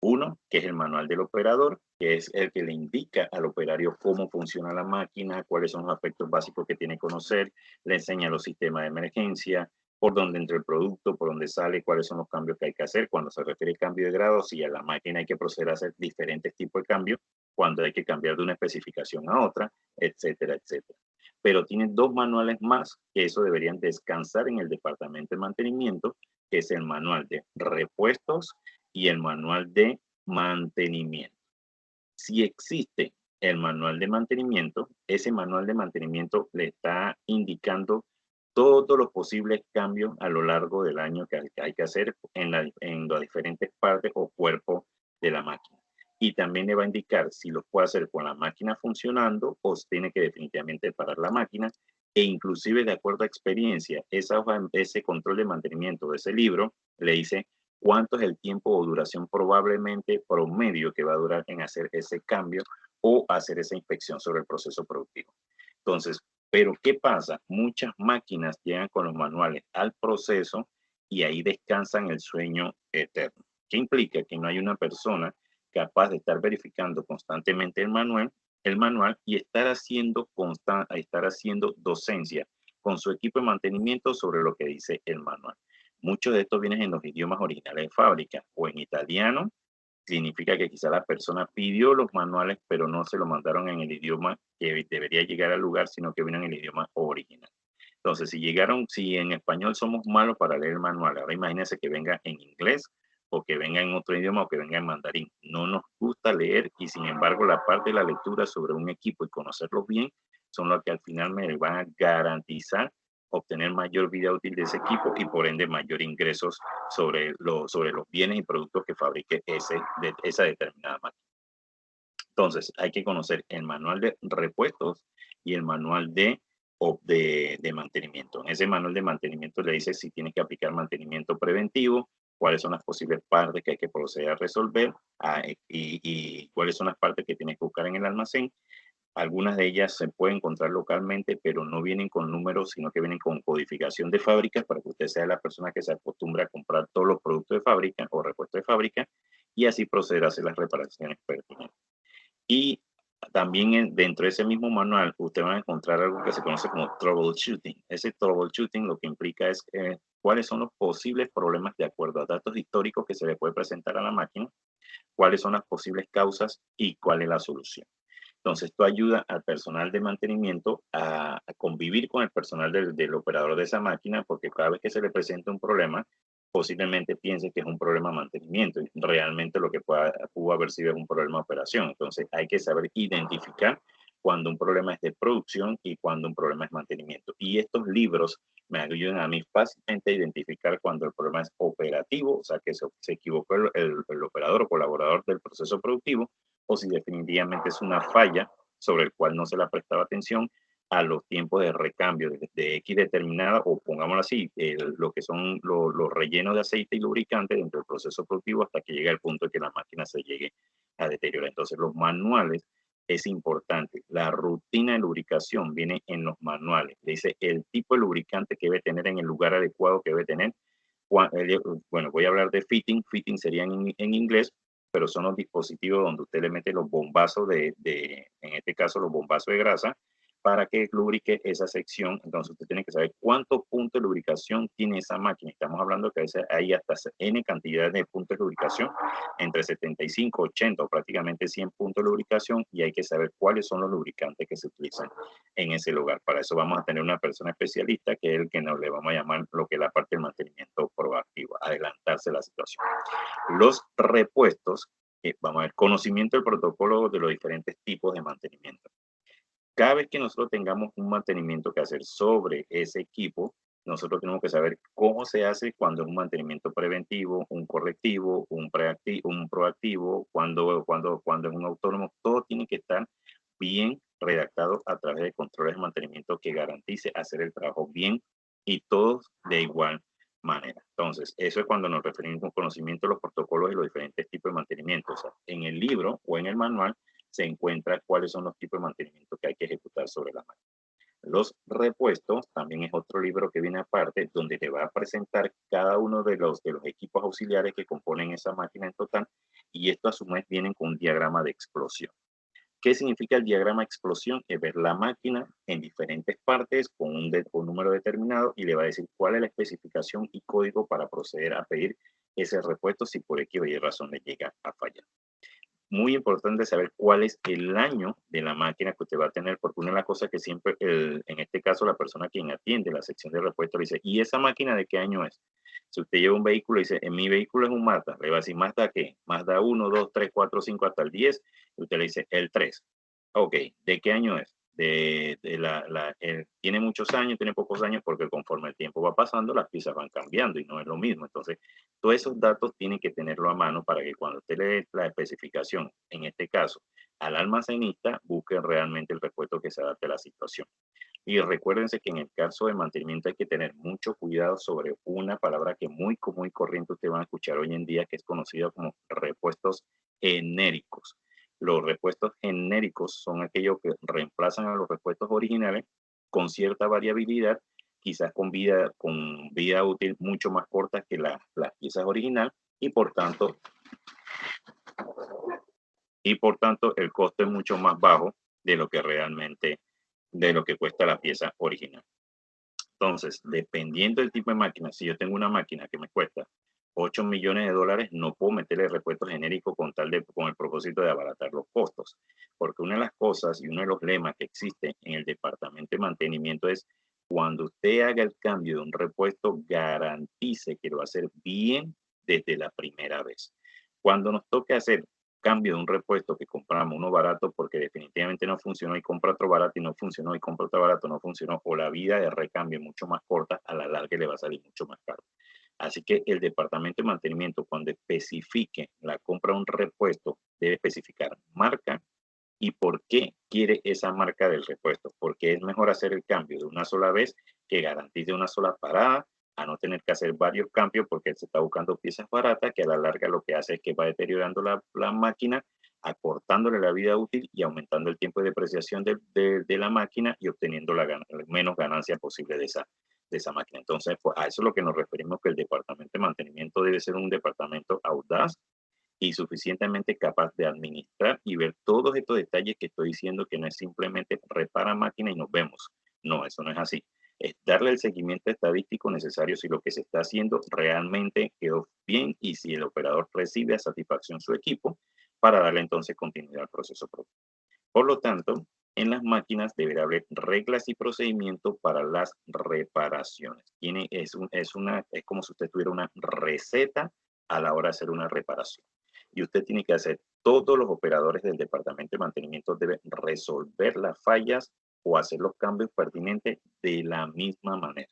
Uno, que es el manual del operador, que es el que le indica al operario cómo funciona la máquina, cuáles son los aspectos básicos que tiene que conocer, le enseña los sistemas de emergencia, por dónde entra el producto, por dónde sale, cuáles son los cambios que hay que hacer. Cuando se refiere al cambio de grado, si a la máquina hay que proceder a hacer diferentes tipos de cambios, cuando hay que cambiar de una especificación a otra, etcétera, etcétera. Pero tiene 2 manuales más que eso deberían descansar en el departamento de mantenimiento, que es el manual de repuestos y el manual de mantenimiento. Si existe el manual de mantenimiento, ese manual de mantenimiento le está indicando todos los posibles cambios a lo largo del año que hay que hacer en las diferentes partes o cuerpos de la máquina. Y también le va a indicar si lo puede hacer con la máquina funcionando o si tiene que definitivamente parar la máquina, e inclusive de acuerdo a experiencia, ese control de mantenimiento de ese libro le dice cuánto es el tiempo o duración probablemente promedio que va a durar en hacer ese cambio o hacer esa inspección sobre el proceso productivo. Entonces, pero ¿qué pasa? Muchas máquinas llegan con los manuales al proceso y ahí descansan el sueño eterno. ¿Qué implica? Que no hay una persona capaz de estar verificando constantemente el manual y estar haciendo docencia con su equipo de mantenimiento sobre lo que dice el manual. Muchos de estos vienen en los idiomas originales de fábrica o en italiano. Significa que quizá la persona pidió los manuales, pero no se lo mandaron en el idioma que debería llegar al lugar, sino que vino en el idioma original. Entonces, si en español somos malos para leer el manual, ahora imagínense que venga en inglés o que venga en otro idioma o que venga en mandarín. No nos gusta leer y sin embargo la parte de la lectura sobre un equipo y conocerlo bien son los que al final me van a garantizar obtener mayor vida útil de ese equipo y por ende mayor ingresos sobre los bienes y productos que fabrique esa determinada máquina. Entonces, hay que conocer el manual de repuestos y el manual de mantenimiento. En ese manual de mantenimiento le dice si tiene que aplicar mantenimiento preventivo, cuáles son las posibles partes que hay que proceder a resolver y cuáles son las partes que tienes que buscar en el almacén. Algunas de ellas se pueden encontrar localmente, pero no vienen con números, sino que vienen con codificación de fábrica para que usted sea la persona que se acostumbre a comprar todos los productos de fábrica o repuestos de fábrica y así proceder a hacer las reparaciones pertinentes. Y también dentro de ese mismo manual, usted va a encontrar algo que se conoce como troubleshooting. Ese troubleshooting lo que implica es cuáles son los posibles problemas de acuerdo a datos históricos que se le puede presentar a la máquina, cuáles son las posibles causas y cuál es la solución. Entonces, esto ayuda al personal de mantenimiento a convivir con el personal del operador de esa máquina, porque cada vez que se le presenta un problema, posiblemente piense que es un problema de mantenimiento. Y realmente lo que pudo haber sido es un problema de operación. Entonces, hay que saber identificar cuando un problema es de producción y cuando un problema es mantenimiento. Y estos libros me ayudan a mí fácilmente a identificar cuando el problema es operativo, o sea, que se equivocó el operador o colaborador del proceso productivo, o si definitivamente es una falla sobre el cual no se le ha prestado atención a los tiempos de recambio de X determinada, o pongámoslo así, lo que son los rellenos de aceite y lubricante dentro del proceso productivo hasta que llega el punto de que la máquina se llegue a deteriorar. Entonces, los manuales es importante. La rutina de lubricación viene en los manuales. Dice el tipo de lubricante que debe tener en el lugar adecuado que debe tener. Bueno, voy a hablar de fitting. Fitting sería en inglés, pero son los dispositivos donde usted le mete los bombazos en este caso, los bombazos de grasa, para que lubrique esa sección. Entonces usted tiene que saber cuántos puntos de lubricación tiene esa máquina. Estamos hablando que a veces hay hasta N cantidad de puntos de lubricación, entre 75, 80 o prácticamente 100 puntos de lubricación, y hay que saber cuáles son los lubricantes que se utilizan en ese lugar. Para eso vamos a tener una persona especialista que es el que nos le vamos a llamar lo que es la parte del mantenimiento proactivo, adelantarse la situación. Los repuestos, vamos a ver, conocimiento del protocolo de los diferentes tipos de mantenimiento. Cada vez que nosotros tengamos un mantenimiento que hacer sobre ese equipo, nosotros tenemos que saber cómo se hace cuando es un mantenimiento preventivo, un correctivo, un proactivo, cuando es un autónomo. Todo tiene que estar bien redactado a través de controles de mantenimiento que garantice hacer el trabajo bien y todos de igual manera. Entonces, eso es cuando nos referimos con conocimiento de los protocolos y los diferentes tipos de mantenimiento. O sea, en el libro o en el manual se encuentra cuáles son los tipos de mantenimiento que hay que ejecutar sobre la máquina. Los repuestos también es otro libro que viene aparte, donde te va a presentar cada uno de los equipos auxiliares que componen esa máquina en total, y esto a su vez vienen con un diagrama de explosión. ¿Qué significa el diagrama de explosión? Es ver la máquina en diferentes partes con un número determinado, y le va a decir cuál es la especificación y código para proceder a pedir ese repuesto si por X o Y razón le llega a fallar. Muy importante saber cuál es el año de la máquina que usted va a tener, porque una de las cosas que siempre, en este caso, la persona quien atiende la sección de repuesto le dice, ¿y esa máquina de qué año es? Si usted lleva un vehículo y dice, en mi vehículo es un Mazda, le va a decir, ¿Mazda qué? Mazda 1, 2, 3, 4, 5 hasta el 10, y usted le dice, el 3. Ok, ¿de qué año es? Tiene muchos años, tiene pocos años, porque conforme el tiempo va pasando, las piezas van cambiando y no es lo mismo. Entonces, todos esos datos tienen que tenerlo a mano para que cuando usted le dé la especificación, en este caso, al almacenista, busque realmente el repuesto que se adapte a la situación. Y recuérdense que en el caso de mantenimiento hay que tener mucho cuidado sobre una palabra que muy común y corriente ustedes van a escuchar hoy en día, que es conocida como repuestos genéricos. Los repuestos genéricos son aquellos que reemplazan a los repuestos originales con cierta variabilidad, quizás con vida útil mucho más corta que las piezas originales, y por tanto el costo es mucho más bajo de lo que realmente de lo que cuesta la pieza original. Entonces, dependiendo del tipo de máquina, si yo tengo una máquina que me cuesta 8 millones de dólares, no puedo meterle repuesto genérico con el propósito de abaratar los costos. Porque una de las cosas y uno de los lemas que existe en el departamento de mantenimiento es: cuando usted haga el cambio de un repuesto, garantice que lo va a hacer bien desde la primera vez. Cuando nos toque hacer cambio de un repuesto que compramos uno barato porque definitivamente no funcionó y compra otro barato y no funcionó y compra otro barato, no funcionó, o la vida de recambio es mucho más corta, a la larga le va a salir mucho más caro. Así que el departamento de mantenimiento, cuando especifique la compra de un repuesto, debe especificar marca y por qué quiere esa marca del repuesto, porque es mejor hacer el cambio de una sola vez que garantice una sola parada, a no tener que hacer varios cambios porque él se está buscando piezas baratas, que a la larga lo que hace es que va deteriorando la máquina, acortándole la vida útil y aumentando el tiempo de depreciación de la máquina y obteniendo la menos ganancia posible de esa máquina. Entonces, pues, a eso es lo que nos referimos, que el departamento de mantenimiento debe ser un departamento audaz y suficientemente capaz de administrar y ver todos estos detalles que estoy diciendo, que no es simplemente repara máquina y nos vemos. No, eso no es así. Es darle el seguimiento estadístico necesario si lo que se está haciendo realmente quedó bien y si el operador recibe a satisfacción su equipo, para darle entonces continuidad al proceso propio. Por lo tanto, en las máquinas deberá haber reglas y procedimientos para las reparaciones. Es como si usted tuviera una receta a la hora de hacer una reparación. Y usted tiene que hacer, todos los operadores del departamento de mantenimiento deben resolver las fallas o hacer los cambios pertinentes de la misma manera.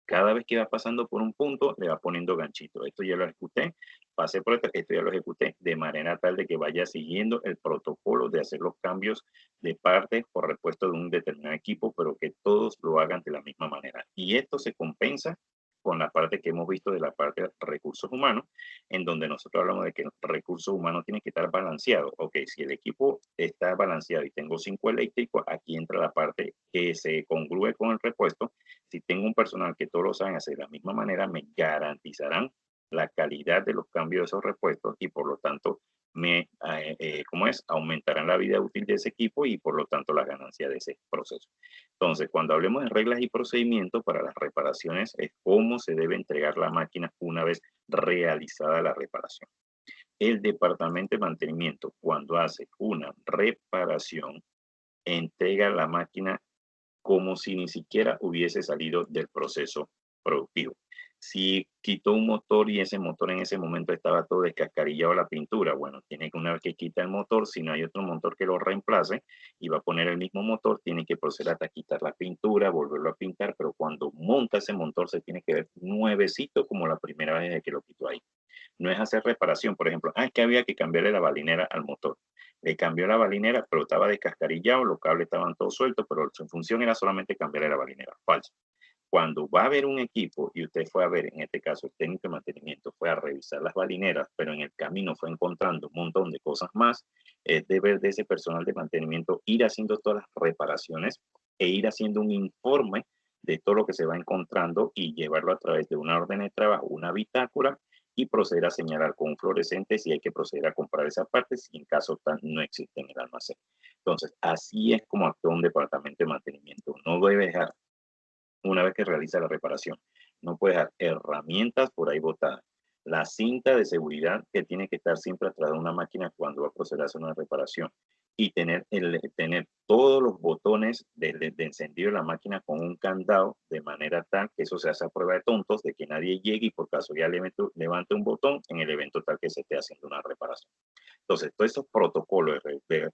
Cada vez que va pasando por un punto, le va poniendo ganchito. Esto ya lo ejecuté, pasé por esto ya lo ejecuté, de manera tal de que vaya siguiendo el protocolo de hacer los cambios de parte por repuesto de un determinado equipo, pero que todos lo hagan de la misma manera. Y esto se compensa con la parte que hemos visto de la parte de recursos humanos, en donde nosotros hablamos de que el recurso humano tiene que estar balanceado. Ok, si el equipo está balanceado y tengo 5 eléctricos, aquí entra la parte que se congrúe con el repuesto. Si tengo un personal que todos lo saben hacer de la misma manera, me garantizarán la calidad de los cambios de esos repuestos y por lo tanto ¿cómo es? Aumentarán la vida útil de ese equipo y por lo tanto la ganancia de ese proceso. Entonces, cuando hablemos de reglas y procedimientos para las reparaciones, es cómo se debe entregar la máquina una vez realizada la reparación. El departamento de mantenimiento, cuando hace una reparación, entrega la máquina como si ni siquiera hubiese salido del proceso productivo. Si quitó un motor y ese motor en ese momento estaba todo descascarillado la pintura, bueno, tiene que una vez que quita el motor, si no hay otro motor que lo reemplace y va a poner el mismo motor, tiene que proceder hasta quitar la pintura, volverlo a pintar, pero cuando monta ese motor se tiene que ver nuevecito como la primera vez que lo quitó ahí. No es hacer reparación, por ejemplo, es que había que cambiarle la balinera al motor. Le cambió la balinera, pero estaba descascarillado, los cables estaban todos sueltos, pero su función era solamente cambiarle la balinera. Falso. Cuando va a haber un equipo y usted fue a ver, en este caso el técnico de mantenimiento fue a revisar las balineras, pero en el camino fue encontrando un montón de cosas más, es deber de ese personal de mantenimiento ir haciendo todas las reparaciones e ir haciendo un informe de todo lo que se va encontrando y llevarlo a través de una orden de trabajo, una bitácora, y proceder a señalar con un fluorescente si hay que proceder a comprar esa parte, si en caso tal no existe en el almacén. Entonces, así es como actúa un departamento de mantenimiento. No debe dejar, una vez que realiza la reparación, no puede dejar herramientas por ahí botadas. La cinta de seguridad que tiene que estar siempre atrás de una máquina cuando va a proceder a hacer una reparación y tener todos los botones de encendido de la máquina con un candado de manera tal que eso se hace a prueba de tontos, de que nadie llegue y por casualidad levante un botón en el evento tal que se esté haciendo una reparación. Entonces, todos esos protocolos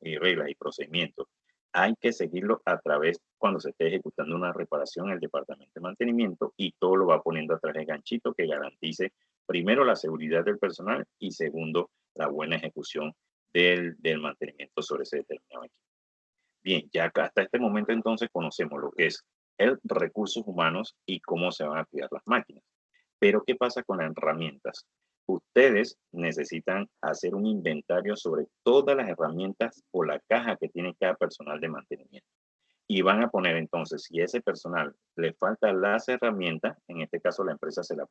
y reglas y procedimientos hay que seguirlo a través cuando se esté ejecutando una reparación en el departamento de mantenimiento y todo lo va poniendo a través de ganchito que garantice primero la seguridad del personal y segundo la buena ejecución del mantenimiento sobre ese determinado equipo. Bien, ya acá hasta este momento entonces conocemos lo que es el recursos humanos y cómo se van a cuidar las máquinas. Pero ¿qué pasa con las herramientas? Ustedes necesitan hacer un inventario sobre todas las herramientas o la caja que tiene cada personal de mantenimiento. Y van a poner entonces, si a ese personal le faltan las herramientas, en este caso la empresa le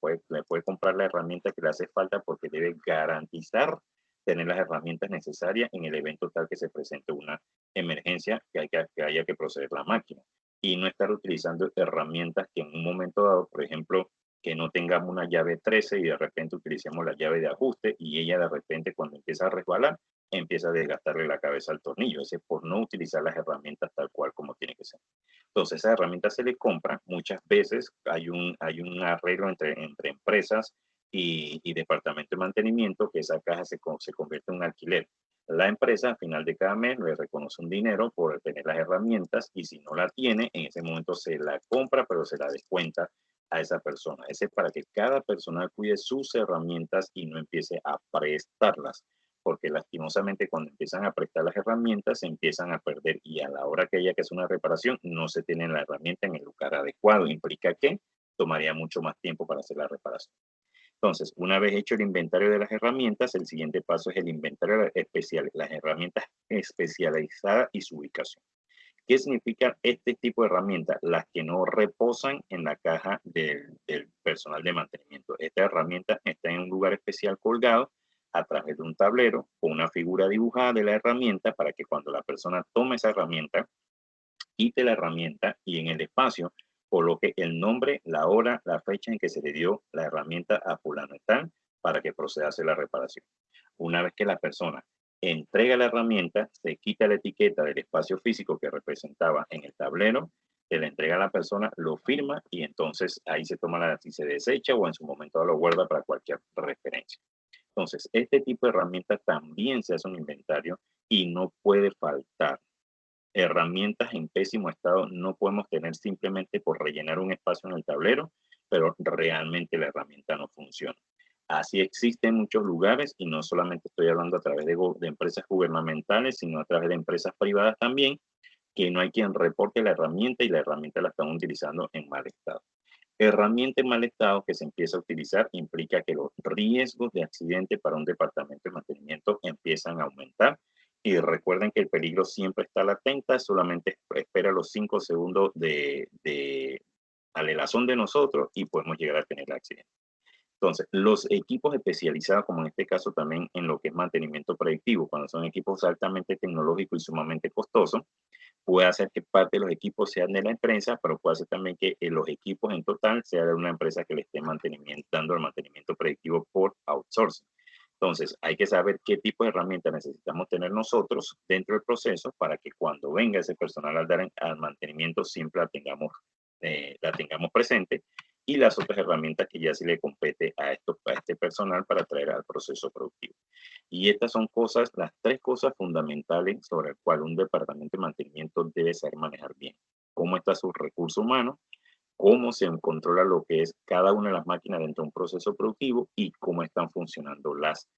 puede comprar la herramienta que le hace falta porque debe garantizar tener las herramientas necesarias en el evento tal que se presente una emergencia que haya que proceder la máquina. Y no estar utilizando herramientas que en un momento dado, por ejemplo, que no tengamos una llave 13 y de repente utilicemos la llave de ajuste y ella de repente cuando empieza a resbalar empieza a desgastarle la cabeza al tornillo. Ese es por no utilizar las herramientas tal cual como tiene que ser. Entonces, esa herramienta se le compra. Muchas veces hay un arreglo entre empresas y departamento de mantenimiento que esa caja se convierte en un alquiler. La empresa, al final de cada mes, le reconoce un dinero por tener las herramientas y si no la tiene, en ese momento se la compra, pero se la descuenta a esa persona. Ese es para que cada persona cuide sus herramientas y no empiece a prestarlas porque lastimosamente cuando empiezan a prestar las herramientas se empiezan a perder y a la hora que haya que hacer una reparación no se tiene la herramienta en el lugar adecuado. Implica que tomaría mucho más tiempo para hacer la reparación. Entonces, una vez hecho el inventario de las herramientas, el siguiente paso es el inventario especial, las herramientas especializadas y su ubicación. ¿Qué significa este tipo de herramientas? Las que no reposan en la caja del personal de mantenimiento. Esta herramienta está en un lugar especial colgado a través de un tablero con una figura dibujada de la herramienta para que cuando la persona tome esa herramienta, quite la herramienta y en el espacio coloque el nombre, la hora, la fecha en que se le dio la herramienta a fulano y tal para que proceda a hacer la reparación. Una vez que la persona entrega la herramienta, se quita la etiqueta del espacio físico que representaba en el tablero, se le entrega a la persona, lo firma y entonces ahí se toma si se desecha o en su momento lo guarda para cualquier referencia. Entonces, este tipo de herramientas también se hace un inventario y no puede faltar. Herramientas en pésimo estado no podemos tener simplemente por rellenar un espacio en el tablero, pero realmente la herramienta no funciona. Así existe en muchos lugares y no solamente estoy hablando a través de empresas gubernamentales, sino a través de empresas privadas también, que no hay quien reporte la herramienta y la herramienta la están utilizando en mal estado. Herramienta en mal estado que se empieza a utilizar implica que los riesgos de accidente para un departamento de mantenimiento empiezan a aumentar. Y recuerden que el peligro siempre está latente, solamente espera los 5 segundos de alelazón de nosotros y podemos llegar a tener el accidente. Entonces, los equipos especializados, como en este caso también en lo que es mantenimiento predictivo, cuando son equipos altamente tecnológicos y sumamente costosos, puede hacer que parte de los equipos sean de la empresa, pero puede hacer también que los equipos en total sean de una empresa que le esté dando el mantenimiento predictivo por outsourcing. Entonces, hay que saber qué tipo de herramienta necesitamos tener nosotros dentro del proceso para que cuando venga ese personal al mantenimiento siempre la tengamos presente, y las otras herramientas que ya se le compete a este personal para traer al proceso productivo. Y estas son las tres cosas fundamentales sobre las cuales un departamento de mantenimiento debe saber manejar bien. Cómo está su recurso humano, cómo se controla lo que es cada una de las máquinas dentro de un proceso productivo y cómo están funcionando las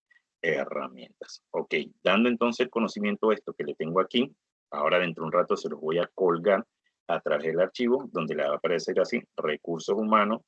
herramientas. Ok, dando entonces el conocimiento de esto que le tengo aquí, ahora dentro de un rato se los voy a colgar a través del archivo donde le va a aparecer así, recursos humanos,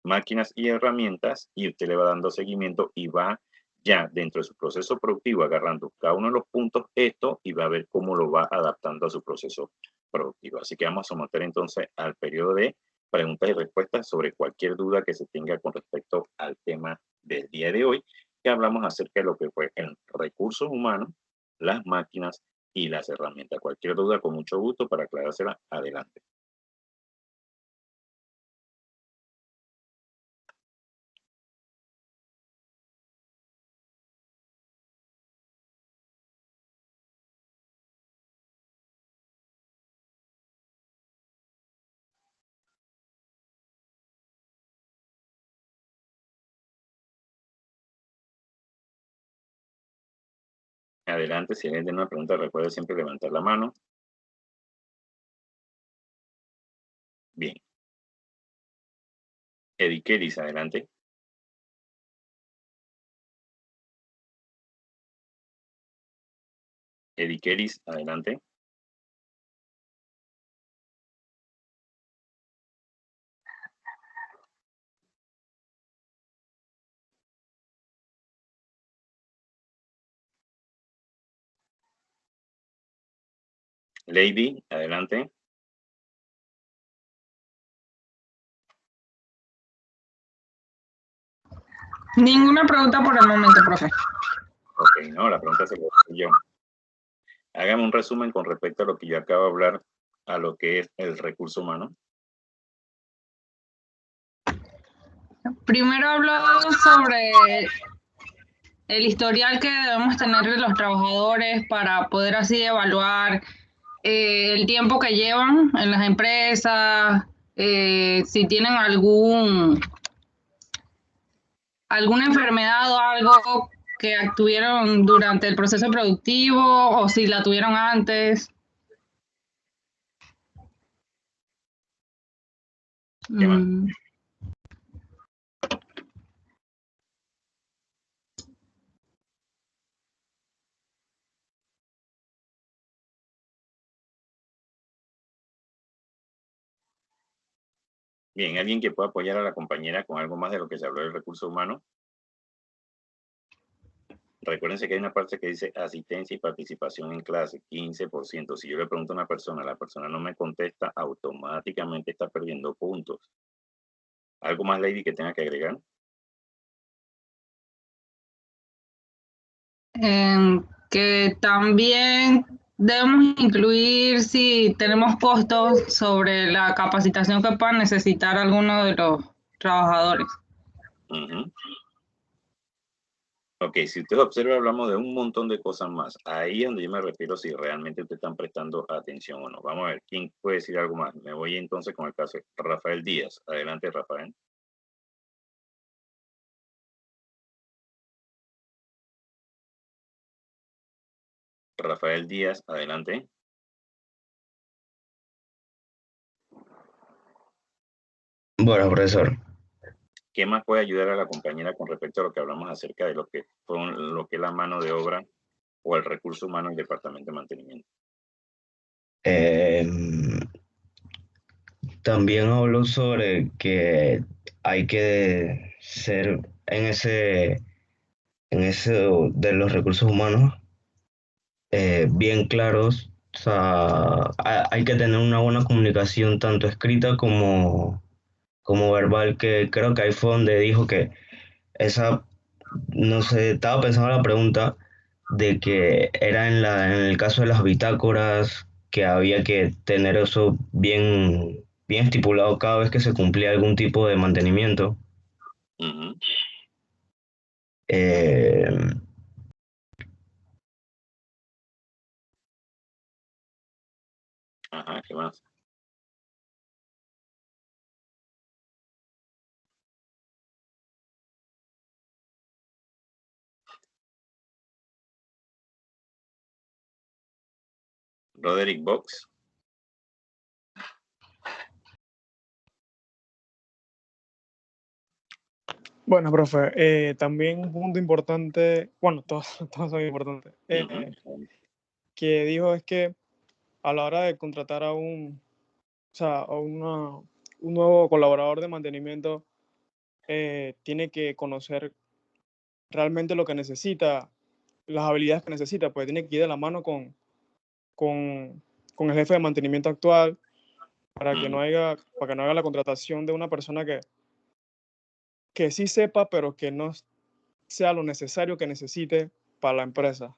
máquinas y herramientas, y usted le va dando seguimiento y va ya dentro de su proceso productivo agarrando cada uno de los puntos esto y va a ver cómo lo va adaptando a su proceso productivo. Así que vamos a someter entonces al periodo de preguntas y respuestas sobre cualquier duda que se tenga con respecto al tema del día de hoy, que hablamos acerca de lo que fue el recursos humanos, las máquinas y las herramientas. Cualquier duda, con mucho gusto para aclarársela, adelante. Adelante, si alguien tiene una pregunta, recuerde siempre levantar la mano. Bien. Eddie Kelly, adelante. Eddie Kelly, adelante. Lady, adelante. Ninguna pregunta por el momento, profe. Ok, no, la pregunta se la hago yo. Hágame un resumen con respecto a lo que yo acabo de hablar, a lo que es el recurso humano. Primero habló sobre el historial que debemos tener de los trabajadores para poder así evaluar el tiempo que llevan en las empresas, si tienen alguna enfermedad o algo que tuvieron durante el proceso productivo o si la tuvieron antes. ¿Qué más? Bien, ¿alguien que pueda apoyar a la compañera con algo más de lo que se habló del recurso humano? Recuérdense que hay una parte que dice asistencia y participación en clase, 15%. Si yo le pregunto a una persona, la persona no me contesta, automáticamente está perdiendo puntos. ¿Algo más, Lady, que tenga que agregar? Que también debemos incluir si tenemos costos sobre la capacitación que puedan necesitar algunos de los trabajadores. Ok, si usted observa, hablamos de un montón de cosas más. Ahí es donde yo me refiero si realmente ustedes están prestando atención o no. Vamos a ver, ¿quién puede decir algo más? Me voy entonces con el caso de Rafael Díaz. Adelante, Rafael. Rafael Díaz, adelante. Bueno, profesor. ¿Qué más puede ayudar a la compañera con respecto a lo que hablamos acerca de lo que es la mano de obra o el recurso humano en el departamento de mantenimiento? También habló sobre que hay que ser en ese de los recursos humanos bien claros. O sea, hay que tener una buena comunicación tanto escrita como verbal, que creo que ahí fue donde dijo que esa, no sé, estaba pensando la pregunta de que era en el caso de las bitácoras que había que tener eso bien estipulado cada vez que se cumplía algún tipo de mantenimiento. Ujú. Eh, Ajá, ¿qué más? Roderick Box. Bueno, profe, también un punto importante, bueno, todos, todos son importantes, Ujú. que dijo es que a la hora de contratar o sea, un nuevo colaborador de mantenimiento, tiene que conocer realmente lo que necesita, las habilidades que necesita, pues tiene que ir de la mano con, con el jefe de mantenimiento actual Ujú. para que no haga la contratación de una persona que sí sepa, pero que no sea lo necesario que necesite para la empresa.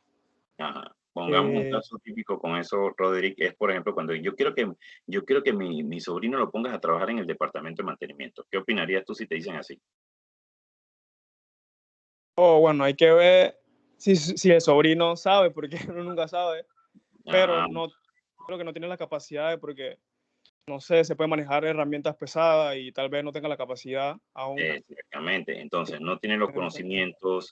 Ajá. Pongamos un Eh, caso típico con eso, Roderick, es por ejemplo cuando yo quiero que mi sobrino lo pongas a trabajar en el departamento de mantenimiento. ¿Qué opinarías tú si te dicen así? o bueno, hay que ver si el sobrino sabe, porque uno nunca sabe, pero Ah, no creo que no tiene la capacidad porque, no sé, se puede manejar herramientas pesadas y tal vez no tenga la capacidad aún. exactamente. Entonces, no tiene los Entonces, conocimientos,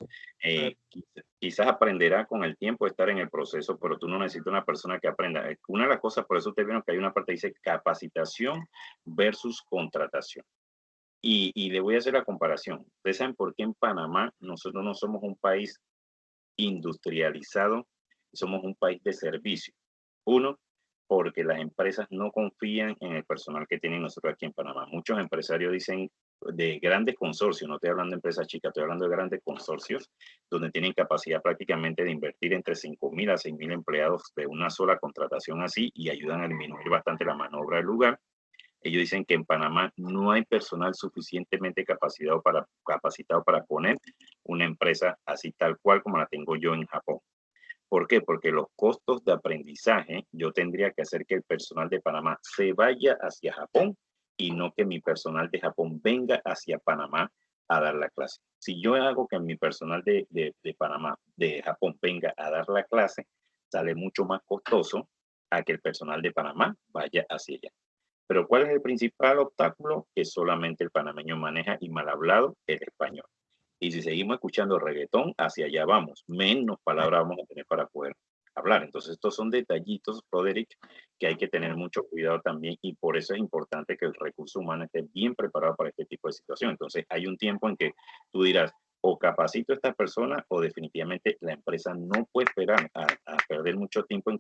quizás aprenderá con el tiempo a estar en el proceso, pero tú no necesitas una persona que aprenda. Una de las cosas, por eso ustedes vieron que hay una parte que dice capacitación versus contratación. Y le voy a hacer la comparación. Ustedes saben por qué en Panamá nosotros no somos un país industrializado, somos un país de servicio. Uno, porque las empresas no confían en el personal que tienen nosotros aquí en Panamá. Muchos empresarios dicen de grandes consorcios, no estoy hablando de empresas chicas, estoy hablando de grandes consorcios donde tienen capacidad prácticamente de invertir entre 5.000 a 6.000 empleados de una sola contratación así y ayudan a disminuir bastante la mano de obra del lugar. Ellos dicen que en Panamá no hay personal suficientemente capacitado para poner una empresa así tal cual como la tengo yo en Japón. ¿Por qué? Porque los costos de aprendizaje, yo tendría que hacer que el personal de Panamá se vaya hacia Japón y no que mi personal de Japón venga hacia Panamá a dar la clase. Si yo hago que mi personal de Panamá, de Japón, venga a dar la clase, sale mucho más costoso a que el personal de Panamá vaya hacia allá. Pero ¿cuál es el principal obstáculo? Que solamente el panameño maneja y mal hablado el español. Y si seguimos escuchando reggaetón, hacia allá vamos. Menos palabras vamos a tener para poder hablar. Entonces, estos son detallitos, Roderick, que hay que tener mucho cuidado también y por eso es importante que el recurso humano esté bien preparado para este tipo de situación. Entonces, hay un tiempo en que tú dirás, o capacito a esta persona o definitivamente la empresa no puede esperar a perder mucho tiempo en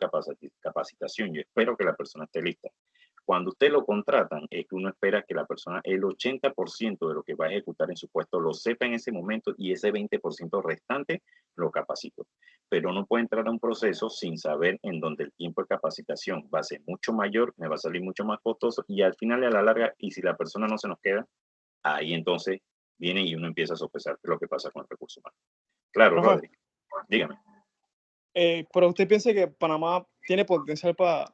capacitación. Yo espero que la persona esté lista. Cuando usted lo contratan, es que uno espera que la persona, el 80% de lo que va a ejecutar en su puesto, lo sepa en ese momento y ese 20% restante lo capacito. Pero no puede entrar a un proceso sin saber en donde el tiempo de capacitación va a ser mucho mayor, me va a salir mucho más costoso y al final y a la larga, y si la persona no se nos queda, ahí entonces viene y uno empieza a sopesar lo que pasa con el recurso humano. Claro, profe, Rodri, dígame. pero usted piensa que Panamá tiene potencial para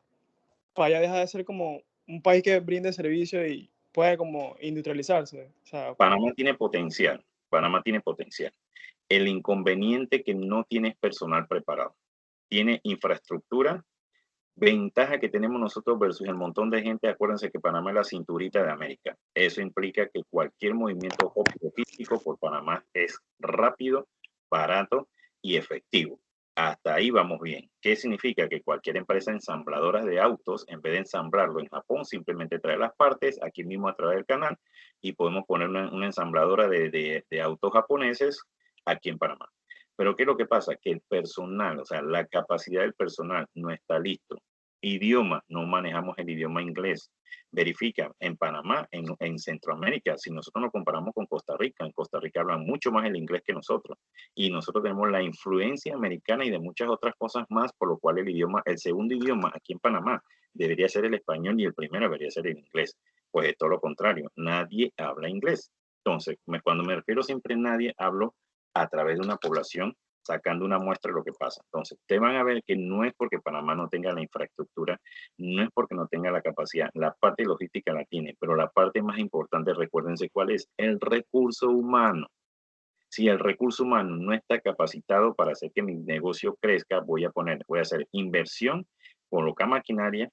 ya dejar de ser como un país que brinde servicio y puede como industrializarse. O sea, Panamá tiene potencial, Panamá tiene potencial. El inconveniente que no tiene es personal preparado. Tiene infraestructura. Ventaja que tenemos nosotros versus el montón de gente, acuérdense que Panamá es la cinturita de América. Eso implica que cualquier movimiento logístico por Panamá es rápido, barato y efectivo. Hasta ahí vamos bien. ¿Qué significa? Que cualquier empresa ensambladora de autos, en vez de ensamblarlo en Japón, simplemente trae las partes aquí mismo a través del canal y podemos poner una ensambladora de autos japoneses aquí en Panamá. Pero ¿qué es lo que pasa? Que el personal, o sea, la capacidad del personal no está listo. Idioma, no manejamos el idioma inglés. Verifica, en Panamá, en Centroamérica, si nosotros nos comparamos con Costa Rica, en Costa Rica hablan mucho más el inglés que nosotros. Y nosotros tenemos la influencia americana y de muchas otras cosas más, por lo cual el idioma, el segundo idioma aquí en Panamá debería ser el español y el primero debería ser el inglés. Pues es todo lo contrario, nadie habla inglés. Entonces, cuando me refiero siempre a nadie, hablo a través de una población, sacando una muestra de lo que pasa. Entonces, ustedes van a ver que no es porque Panamá no tenga la infraestructura, no es porque no tenga la capacidad, la parte logística la tiene, pero la parte más importante, recuérdense cuál es, el recurso humano. Si el recurso humano no está capacitado para hacer que mi negocio crezca, voy a hacer inversión, colocar maquinaria,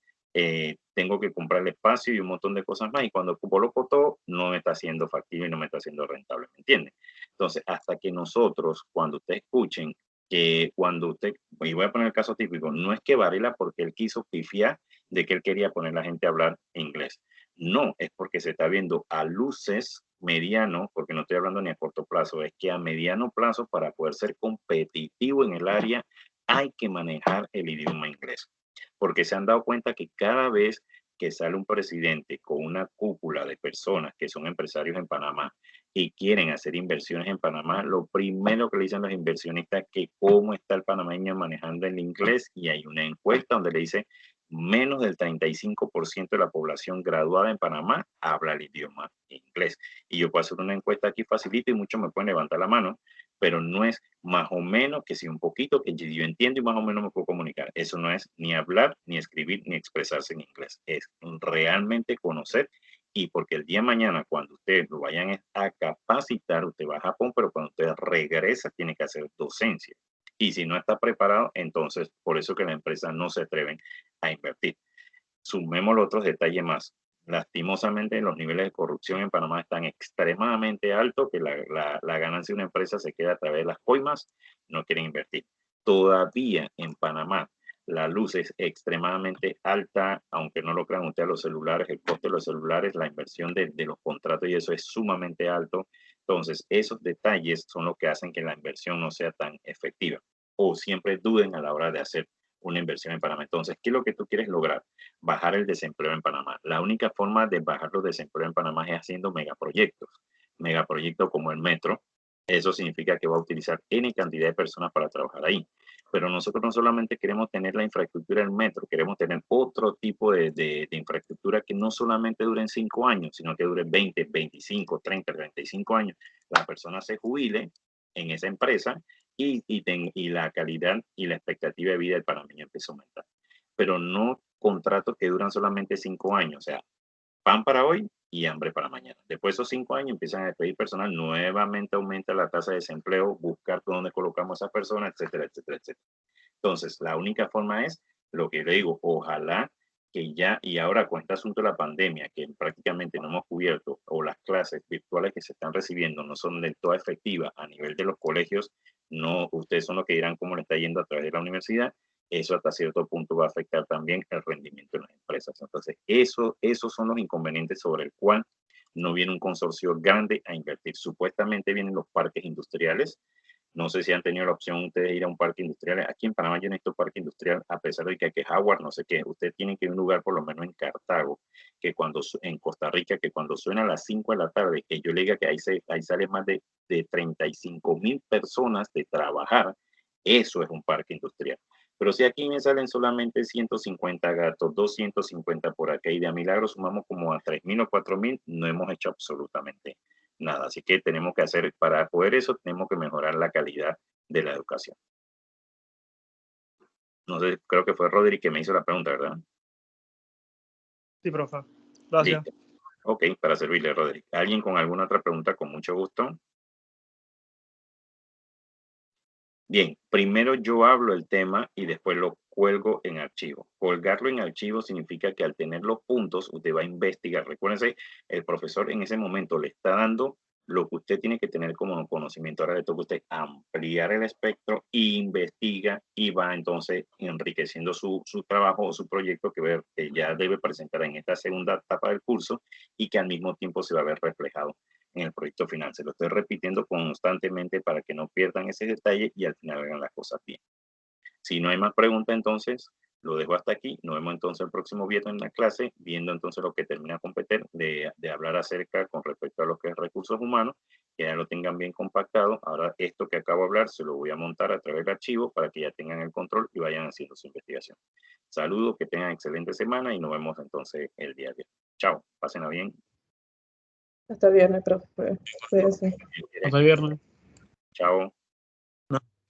tengo que comprarle espacio y un montón de cosas más. Y cuando coloco todo, no me está haciendo factible y no me está haciendo rentable, ¿me entiendes? Entonces, hasta que nosotros, cuando ustedes escuchen que cuando usted, y voy a poner el caso típico, no es que Varela porque él quiso pifiar de que él quería poner a la gente a hablar inglés. No, es porque se está viendo a luces mediano, porque no estoy hablando ni a corto plazo, es que a mediano plazo para poder ser competitivo en el área hay que manejar el idioma inglés. Porque se han dado cuenta que cada vez que sale un presidente con una cúpula de personas que son empresarios en Panamá y quieren hacer inversiones en Panamá, lo primero que le dicen los inversionistas es que cómo está el panameño manejando el inglés, y hay una encuesta donde le dice menos del 35% de la población graduada en Panamá habla el idioma inglés. Y yo puedo hacer una encuesta aquí facilita y muchos me pueden levantar la mano, pero no es más o menos que si un poquito que yo entiendo y más o menos me puedo comunicar. Eso no es ni hablar, ni escribir, ni expresarse en inglés. Es realmente conocer, y porque el día de mañana cuando ustedes lo vayan a capacitar, usted va a Japón, pero cuando usted regresa tiene que hacer docencia. Y si no está preparado, entonces por eso que la empresa no se atreven a invertir. Sumemos los otros detalles más. Lastimosamente, los niveles de corrupción en Panamá están extremadamente altos, que la ganancia de una empresa se queda a través de las coimas, no quieren invertir. Todavía en Panamá la luz es extremadamente alta, aunque no lo crean ustedes, los celulares, el coste de los celulares, la inversión de los contratos y eso es sumamente alto. Entonces, esos detalles son los que hacen que la inversión no sea tan efectiva o siempre duden a la hora de hacer una inversión en Panamá. Entonces, ¿qué es lo que tú quieres lograr? Bajar el desempleo en Panamá. La única forma de bajar los desempleo en Panamá es haciendo megaproyectos. Megaproyectos como el metro. Eso significa que va a utilizar N cantidad de personas para trabajar ahí. Pero nosotros no solamente queremos tener la infraestructura del metro, queremos tener otro tipo de infraestructura que no solamente duren 5 años, sino que dure 20, 25, 30, 35 años. La persona se jubile en esa empresa y la calidad y la expectativa de vida del panameño empieza a aumentar. Pero no contratos que duran solamente 5 años, o sea, pan para hoy y hambre para mañana. Después de esos 5 años empiezan a despedir personal, nuevamente aumenta la tasa de desempleo, buscar dónde colocamos a esas personas, etcétera, etcétera, etcétera. Entonces, la única forma es lo que le digo, ojalá que ya, y ahora con este asunto de la pandemia, que prácticamente no hemos cubierto, o las clases virtuales que se están recibiendo no son del todo efectivas a nivel de los colegios, no, ustedes son los que dirán cómo le está yendo a través de la universidad, eso hasta cierto punto va a afectar también el rendimiento de las empresas. Entonces, esos son los inconvenientes sobre el cual no viene un consorcio grande a invertir. Supuestamente vienen los parques industriales. No sé si han tenido la opción ustedes de ir a un parque industrial. Aquí en Panamá yo no he visto parque industrial, a pesar de que hay que Howard, no sé qué. Ustedes tienen que ir a un lugar, por lo menos en Cartago, que en Costa Rica, que cuando suena a las 5 de la tarde, que yo le diga que ahí sale más de 35,000 personas de trabajar, eso es un parque industrial. Pero si aquí me salen solamente 150 gatos, 250 por acá, y de a milagro sumamos como a 3,000 o 4,000, no hemos hecho absolutamente nada. Así que tenemos que hacer, para poder eso, tenemos que mejorar la calidad de la educación. No sé, creo que fue Rodri que me hizo la pregunta, ¿verdad? Sí, profe. Gracias. Listo. Ok, para servirle, Rodri. ¿Alguien con alguna otra pregunta? Con mucho gusto. Bien, primero yo hablo el tema y después lo cuelgo en archivo. Colgarlo en archivo significa que al tener los puntos, usted va a investigar. Recuérdense, el profesor en ese momento le está dando lo que usted tiene que tener como conocimiento. Ahora le toca a usted ampliar el espectro, investiga y va entonces enriqueciendo su trabajo o su proyecto que ya debe presentar en esta segunda etapa del curso y que al mismo tiempo se va a ver reflejado en el proyecto final. Se lo estoy repitiendo constantemente para que no pierdan ese detalle y al final hagan las cosas bien. Si no hay más preguntas, entonces lo dejo hasta aquí. Nos vemos entonces el próximo viernes en la clase, viendo entonces lo que termina de hablar acerca con respecto a lo que es recursos humanos, que ya lo tengan bien compactado. Ahora esto que acabo de hablar se lo voy a montar a través del archivo para que ya tengan el control y vayan haciendo su investigación. Saludos, que tengan excelente semana y nos vemos entonces el día de hoy. Chao, pásenla bien. Hasta el viernes, profe. Cuídense. Hasta el viernes. Chao.